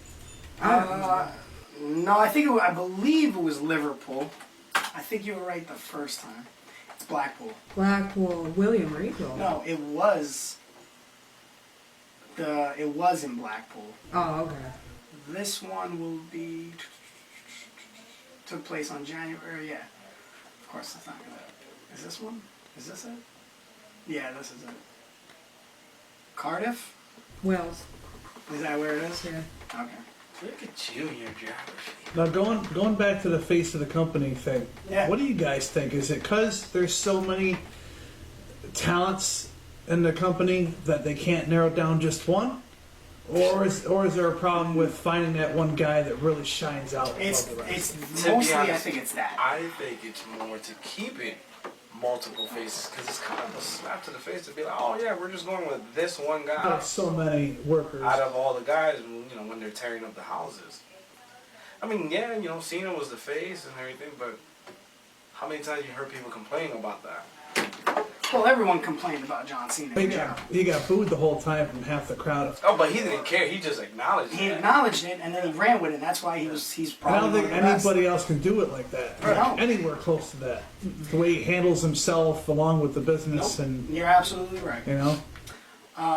Speaker 4: I don't know.
Speaker 2: No, I believe it was Liverpool. I think you were right the first time. It's Blackpool.
Speaker 4: Blackpool, William Regal.
Speaker 2: No, it was. It was in Blackpool.
Speaker 4: Oh, okay.
Speaker 2: This one will be took place on January. Yeah, of course that's not gonna. Is this one? Is this it? Yeah, this is it. Cardiff.
Speaker 4: Wales.
Speaker 2: Is that where it is?
Speaker 4: Yeah.
Speaker 2: Okay.
Speaker 3: Look at you and your geography.
Speaker 1: Now going back to the face of the company thing,
Speaker 2: Yeah.
Speaker 1: what do you guys think? Is it because there's so many talents in the company that they can't narrow down just one? Or is there a problem with finding that one guy that really shines out above
Speaker 2: It's
Speaker 1: the rest?
Speaker 2: it's
Speaker 3: To be
Speaker 2: mostly I
Speaker 3: honest,
Speaker 2: think it's that.
Speaker 3: I think it's more to keep it multiple faces because it's kind of a slap to the face to be like, oh yeah, we're just going with this one guy
Speaker 1: There's so many workers.
Speaker 3: out of all the guys. You know, when they're tearing up the houses. I mean, yeah, you know, Cena was the face and everything, but how many times you heard people complain about that?
Speaker 2: Well, everyone complained about John Cena.
Speaker 1: He got booed the whole time from half the crowd.
Speaker 3: Oh, but he didn't care. He just acknowledged
Speaker 2: He
Speaker 3: it.
Speaker 2: acknowledged it and then he ran with it. That's why he's
Speaker 1: I
Speaker 2: probably
Speaker 1: don't think
Speaker 2: one of the best.
Speaker 1: anybody else can do it like that.
Speaker 2: No.
Speaker 1: Anywhere close to that. The way he handles himself along with the business
Speaker 2: Nope.
Speaker 1: and,
Speaker 2: You're absolutely right.
Speaker 1: you know.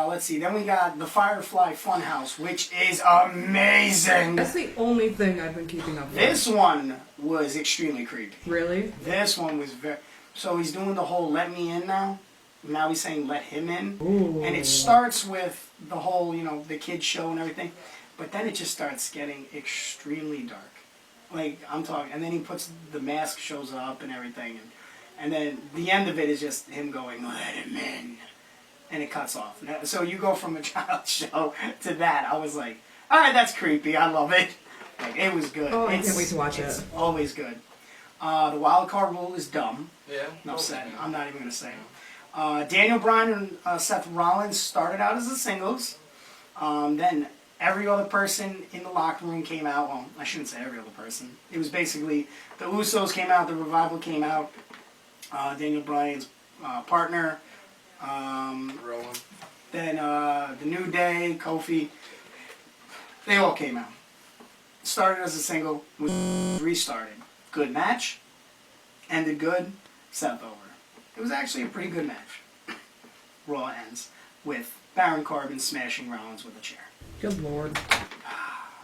Speaker 2: Let's see. Then we got the Firefly Funhouse, which is amazing.
Speaker 4: That's the only thing I've been keeping up with.
Speaker 2: This one was extremely creepy.
Speaker 4: Really?
Speaker 2: This one was very. So he's doing the whole "let me in" now. Now he's saying "let him in,"
Speaker 1: Ooh.
Speaker 2: and it starts with the whole, the kids show and everything, but then it just starts getting extremely dark. Like I'm talking, and then he puts the mask shows up and everything, and then the end of it is just him going "let him in," and it cuts off. So you go from a child show to that. I was like, all right, that's creepy. I love it. Like it was good.
Speaker 4: Oh, I can't wait to watch
Speaker 2: it's
Speaker 4: it.
Speaker 2: always good. The wild card rule is dumb.
Speaker 3: Yeah.
Speaker 2: Enough said. I'm not even going to say it. Daniel Bryan and Seth Rollins started out as the singles. Then every other person in the locker room came out. Well, I shouldn't say every other person. It was basically the Usos came out, the Revival came out, Daniel Bryan's partner,
Speaker 3: Rowan.
Speaker 2: then the New Day, Kofi. They all came out. Started as a single, was restarted. Good match. Ended good. Seth over. It was actually a pretty good match. Raw ends with Baron Corbin smashing Rollins with a chair.
Speaker 4: Good lord.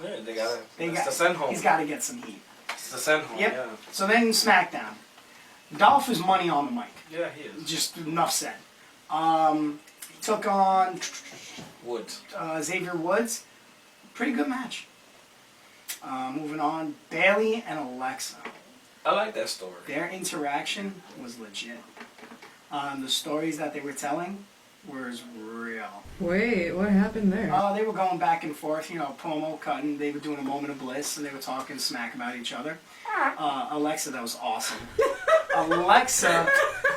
Speaker 3: Yeah, it's the send home.
Speaker 2: He's got to get some heat.
Speaker 3: It's the send home.
Speaker 2: Yep.
Speaker 3: Yeah.
Speaker 2: So then SmackDown. Dolph is money on the mic.
Speaker 3: Yeah, he is.
Speaker 2: Just enough said. He took on
Speaker 3: Woods.
Speaker 2: Xavier Woods. Pretty good match. Moving on, Bayley and Alexa.
Speaker 3: I like that story.
Speaker 2: Their interaction was legit. The stories that they were telling was real.
Speaker 4: Wait, what happened there?
Speaker 2: They were going back and forth, promo cutting. They were doing a moment of bliss, and they were talking smack about each other. Alexa, that was awesome. Alexa,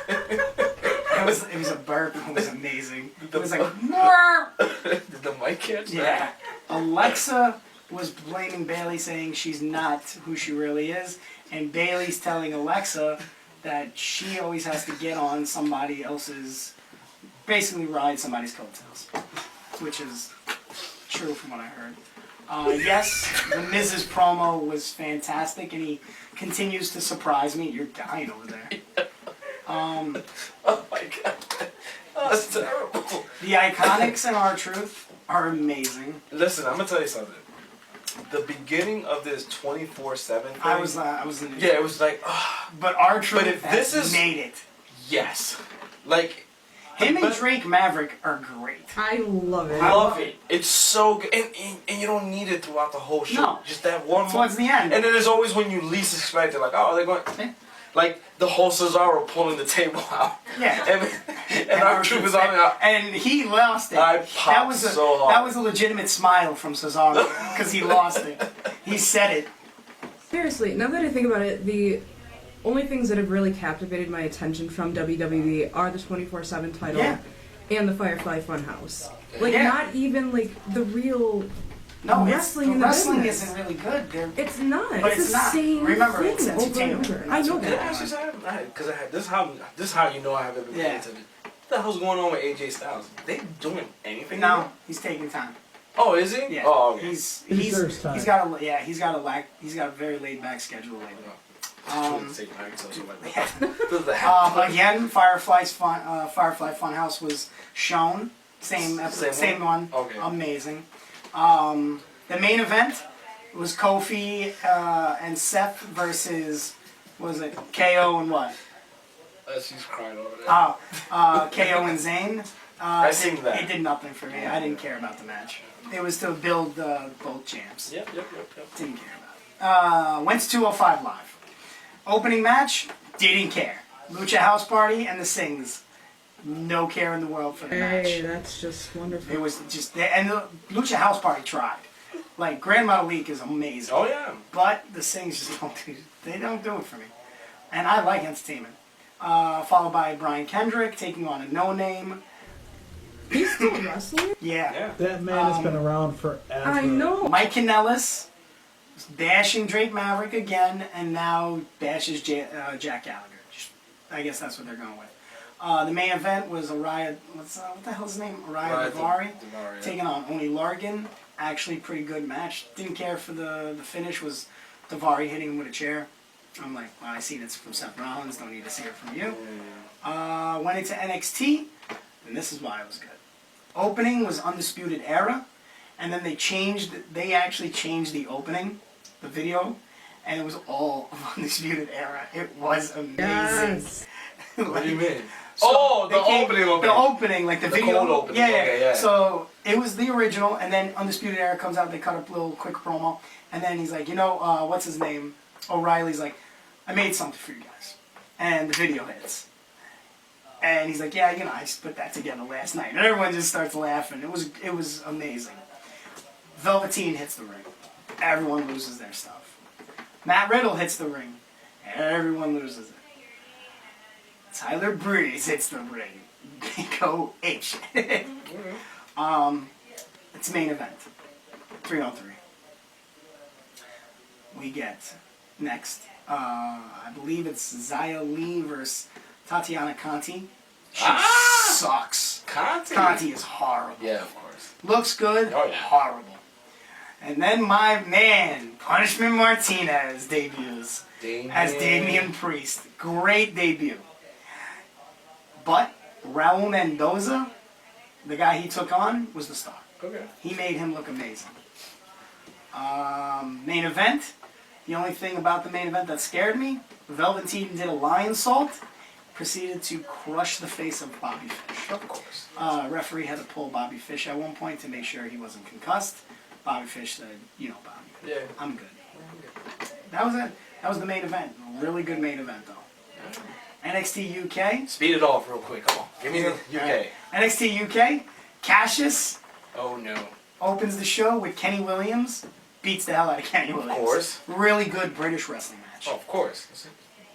Speaker 2: it was a burp. It was amazing. It was like,
Speaker 3: Did the mic catch
Speaker 2: yeah.
Speaker 3: that?
Speaker 2: Alexa was blaming Bayley, saying she's not who she really is, and Bayley's telling Alexa that she always has to get on somebody else's, basically ride somebody's coattails, which is true from what I heard. Yes, the Miz's promo was fantastic, and he continues to surprise me. You're dying over there.
Speaker 3: Oh my god. Oh, that's terrible.
Speaker 2: The Iconics and R-Truth are amazing.
Speaker 3: Listen, I'm gonna tell you something. the beginning of this 24/7 thing.
Speaker 2: I was in the
Speaker 3: Yeah, it was like,
Speaker 2: but R-Truth
Speaker 3: But if
Speaker 2: has
Speaker 3: this is-
Speaker 2: made it.
Speaker 3: yes, like
Speaker 2: Him and Drake Maverick are great.
Speaker 4: I love it.
Speaker 3: I love it. It's so good, and you don't need it throughout the whole show.
Speaker 2: No.
Speaker 3: Just that one.
Speaker 2: Towards the end.
Speaker 3: And then there's always when you least expect it, like, oh, they're going.
Speaker 2: Yeah.
Speaker 3: Like the whole Cesaro pulling the table out.
Speaker 2: Yeah.
Speaker 3: And R-Truth was on it.
Speaker 2: And he lost it.
Speaker 3: I popped
Speaker 2: that was a,
Speaker 3: so hard.
Speaker 2: That was a legitimate smile from Cesaro because he lost it. He said it.
Speaker 4: Seriously, now that I think about it, the only things that have really captivated my attention from WWE are the 24/7 title
Speaker 2: Yeah.
Speaker 4: and the Firefly Funhouse. Like,
Speaker 2: Yeah.
Speaker 4: not even, like, the real
Speaker 2: No,
Speaker 4: wrestling in
Speaker 2: the
Speaker 4: the
Speaker 2: wrestling
Speaker 4: business.
Speaker 2: isn't really good.
Speaker 4: It's not.
Speaker 2: But
Speaker 4: it's
Speaker 2: it's
Speaker 4: the
Speaker 2: not.
Speaker 4: same
Speaker 2: Remember,
Speaker 4: thing
Speaker 2: it's
Speaker 4: over and
Speaker 2: entertainment.
Speaker 4: over.
Speaker 2: And
Speaker 4: I
Speaker 2: that's
Speaker 4: know
Speaker 2: what
Speaker 3: Did
Speaker 4: that.
Speaker 3: I ask you something? Because this is how you know I haven't been
Speaker 2: Yeah.
Speaker 3: paying attention. What the hell's going on with AJ Styles? They doing anything?
Speaker 2: No, he's taking time.
Speaker 3: Oh, is he?
Speaker 2: Yeah.
Speaker 3: Oh, okay.
Speaker 2: He's
Speaker 1: deserves time.
Speaker 2: he's got a very laid back schedule lately. Again, Firefly Funhouse was shown. Same episode,
Speaker 3: Same one? Okay.
Speaker 2: Amazing. The main event was Kofi and Seth versus, what was it, KO and what?
Speaker 3: She's crying over there.
Speaker 2: KO and Zayn.
Speaker 3: I seen that.
Speaker 2: It did nothing for me. I didn't care about the match. It was to build both champs.
Speaker 3: Yep.
Speaker 2: Didn't care about it. Went to 205 Live. Opening match, didn't care. Lucha House Party and the Sings. No care in the world for the
Speaker 4: Hey,
Speaker 2: match.
Speaker 4: that's just wonderful.
Speaker 2: It was just, and the Lucha House Party tried. Like, Grandma Leak is amazing.
Speaker 3: Oh yeah.
Speaker 2: But the Sings just don't do it for me. And I like entertainment. Followed by Brian Kendrick taking on a no-name.
Speaker 4: He's still wrestling?
Speaker 2: Yeah.
Speaker 3: Yeah.
Speaker 1: That man has been around forever.
Speaker 4: I know.
Speaker 2: Mike Kanellis bashing Drake Maverick again, and now bashes Jack Gallagher. I guess that's what they're going with. The main event was Araya. What the hell's his name? Araya Davari
Speaker 3: yeah.
Speaker 2: taking on Oni Largan. Actually, pretty good match. Didn't care for the finish. Was Davari hitting him with a chair. I'm like, well, I seen it from Seth Rollins. Don't need to see it from you. Went into NXT, and this is why it was good. Opening was Undisputed Era, and then they actually changed the opening, the video, and it was all of Undisputed Era. It was amazing.
Speaker 4: Yes.
Speaker 3: What do you mean?
Speaker 2: So
Speaker 3: the
Speaker 2: they came-
Speaker 3: opening.
Speaker 2: The opening, like the video.
Speaker 3: cold opening.
Speaker 2: Yeah,
Speaker 3: Okay, yeah.
Speaker 2: So it was the original, and then Undisputed Era comes out. They cut up a little quick promo, and then he's like, what's his name? O'Reilly's like, I made something for you guys, and the video hits. And he's like, yeah, I just put that together last night. And everyone just starts laughing. It was amazing. Velveteen hits the ring. Everyone loses their stuff. Matt Riddle hits the ring. Everyone loses it. Tyler Breeze hits the ring. They go H. It's main event. 3-on-3. We get next. I believe it's Xia Li versus Tatiana Conti. She sucks. Conti is horrible.
Speaker 3: Yeah, of course.
Speaker 2: Looks good.
Speaker 3: Oh, yeah.
Speaker 2: Horrible. And then my man, Punishment Martinez, debuts as Damian Priest. Great debut. But Raul Mendoza, the guy he took on, was the star.
Speaker 3: Okay.
Speaker 2: He made him look amazing. Main event. The only thing about the main event that scared me, Velveteen did a lion salt, proceeded to crush the face of Bobby Fish.
Speaker 3: Of course.
Speaker 2: Referee had to pull Bobby Fish at one point to make sure he wasn't concussed. Bobby Fish said, Bobby,
Speaker 3: Yeah.
Speaker 2: I'm good. That was it. That was the main event. Really good main event, though. NXT UK.
Speaker 3: Speed it off real quick. Come on. Give me the UK.
Speaker 2: Right. NXT UK. Cassius
Speaker 3: Oh no.
Speaker 2: opens the show with Kenny Williams. Beats the hell out of Kenny Williams.
Speaker 3: Of course.
Speaker 2: Really good British wrestling match.
Speaker 3: Oh, of course.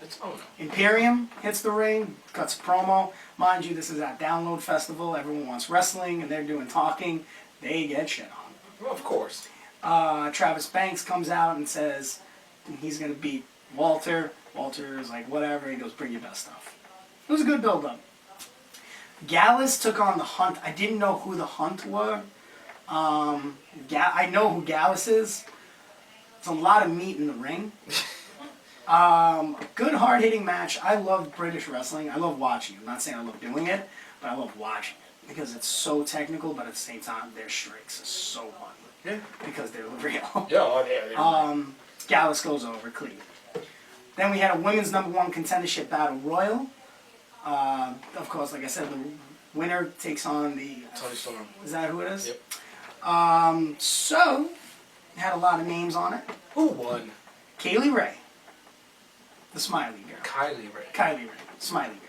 Speaker 3: It's oh no.
Speaker 2: Imperium hits the ring, cuts a promo. Mind you, this is at Download Festival. Everyone wants wrestling, and they're doing talking. They get shit on.
Speaker 3: Well, of course.
Speaker 2: Travis Banks comes out and says he's going to beat Walter. Walter is like, whatever. He goes, bring your best stuff. It was a good build-up. Gallus took on the Hunt. I didn't know who the Hunt were. I know who Gallus is. It's a lot of meat in the ring. A good hard-hitting match. I love British wrestling. I love watching it. I'm not saying I love doing it, but I love watching it. because it's so technical, but at the same time, their strikes are so funny.
Speaker 3: Yeah.
Speaker 2: Because they're real.
Speaker 3: Yeah, oh, yeah.
Speaker 2: Gallus goes over, clean. Then we had a women's #1 contendership battle royal. Of course, like I said, the winner takes on the...
Speaker 3: Tony Storm.
Speaker 2: Is that who it is?
Speaker 3: Yep.
Speaker 2: So, it had a lot of names on it.
Speaker 3: Who won?
Speaker 2: Kaylee Ray. The Smiley girl.
Speaker 3: Kylie Ray.
Speaker 2: Kylie Ray. Smiley girl.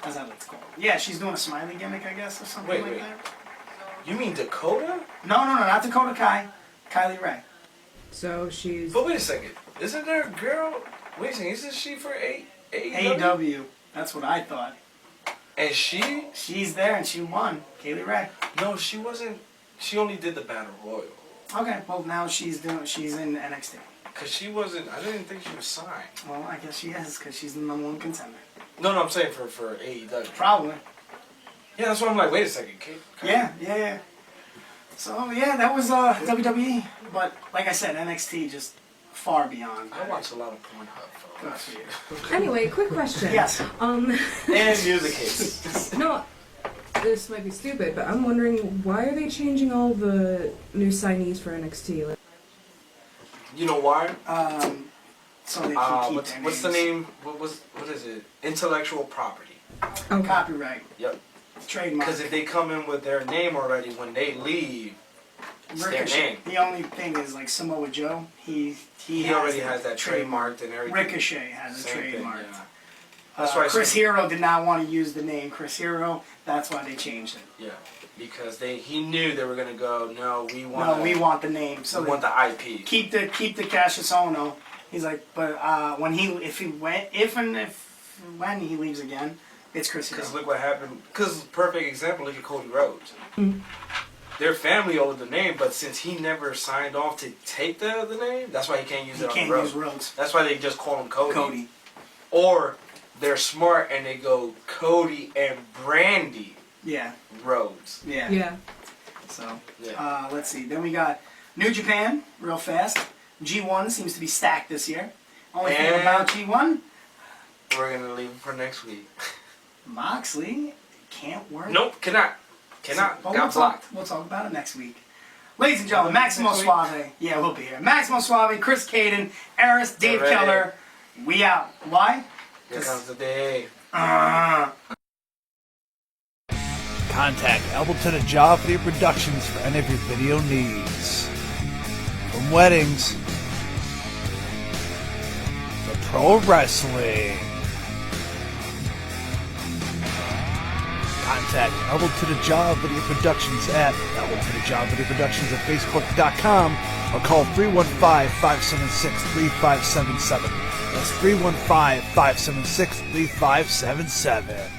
Speaker 2: As I like to call her. Yeah, she's doing a smiley gimmick, I guess, or something like that.
Speaker 3: You mean Dakota?
Speaker 2: No, not Dakota Kai. Kylie Ray.
Speaker 4: So she's.
Speaker 3: But wait a second. Isn't there a girl? Wait a second. Isn't she for AEW?
Speaker 2: AEW. That's what I thought.
Speaker 3: And she?
Speaker 2: She's there and she won. Kaylee Ray.
Speaker 3: No, she wasn't. She only did the Battle Royal.
Speaker 2: Okay, well now she's in NXT.
Speaker 3: Cause she wasn't. I didn't think she was signed.
Speaker 2: Well, I guess she is because she's the #1 contender.
Speaker 3: No, I'm saying for AEW.
Speaker 2: Probably.
Speaker 3: Yeah, that's why I'm like, wait a second,
Speaker 2: Yeah. So yeah, that was WWE. But like I said, NXT just far beyond.
Speaker 3: I watch a lot of Pornhub,
Speaker 2: Good
Speaker 3: folks.
Speaker 2: for you.
Speaker 4: Anyway, quick question.
Speaker 2: Yes.
Speaker 3: And music hits.
Speaker 4: No, this might be stupid, but I'm wondering why are they changing all the new signees for NXT? Like,
Speaker 3: You know why?
Speaker 2: So they can keep their
Speaker 3: what's the
Speaker 2: names.
Speaker 3: name? What is it? Intellectual property.
Speaker 4: okay.
Speaker 2: Copyright.
Speaker 3: Yep.
Speaker 2: Trademark.
Speaker 3: Because if they come in with their name already, when they leave, it's their
Speaker 2: Ricochet.
Speaker 3: name.
Speaker 2: The only thing is like Samoa Joe. He
Speaker 3: already has that trademarked and everything.
Speaker 2: Ricochet has a
Speaker 3: Same thing,
Speaker 2: trademark.
Speaker 3: yeah. That's why
Speaker 2: Chris Hero did not want to use the name Chris Hero. That's why they changed it.
Speaker 3: Yeah, because he knew they were gonna go. No, we want.
Speaker 2: No, we want the name. So
Speaker 3: we want the IP.
Speaker 2: keep the Cassius Ohno. He's like, but when he leaves again, it's Chris Hero.
Speaker 3: Because look what happened. Because perfect example, look at Cody Rhodes. Their family owed the name, but since he never signed off to take the name, that's why he can't use
Speaker 2: He
Speaker 3: it on
Speaker 2: can't
Speaker 3: the road.
Speaker 2: use Rhodes.
Speaker 3: That's why they just call him Cody.
Speaker 2: Cody.
Speaker 3: Or they're smart and they go Cody and Brandy
Speaker 2: Yeah.
Speaker 3: Rhodes.
Speaker 2: Yeah.
Speaker 4: Yeah.
Speaker 2: So,
Speaker 3: Yeah.
Speaker 2: let's see. Then we got New Japan, real fast. G1 seems to be stacked this year. Only thing
Speaker 3: And-
Speaker 2: about G1,
Speaker 3: We're gonna leave for next week.
Speaker 2: Moxley can't work.
Speaker 3: Nope, cannot.
Speaker 2: But
Speaker 3: Got blocked.
Speaker 2: we'll talk about it next week. Ladies and gentlemen, Maximo Suave. Yeah, we'll be here. Maximo Suave, Chris Cayden, Eris, Dave
Speaker 3: Alright.
Speaker 2: Keller. We out. Why?
Speaker 3: Here comes the day.
Speaker 5: Contact Elberton and Jaw Video Productions for any of your video needs. From weddings to pro wrestling. Contact Elberton and Jaw Video Productions at Elberton and Jaw Video Productions at Facebook.com or call 315-576-3577. That's 315-576-3577.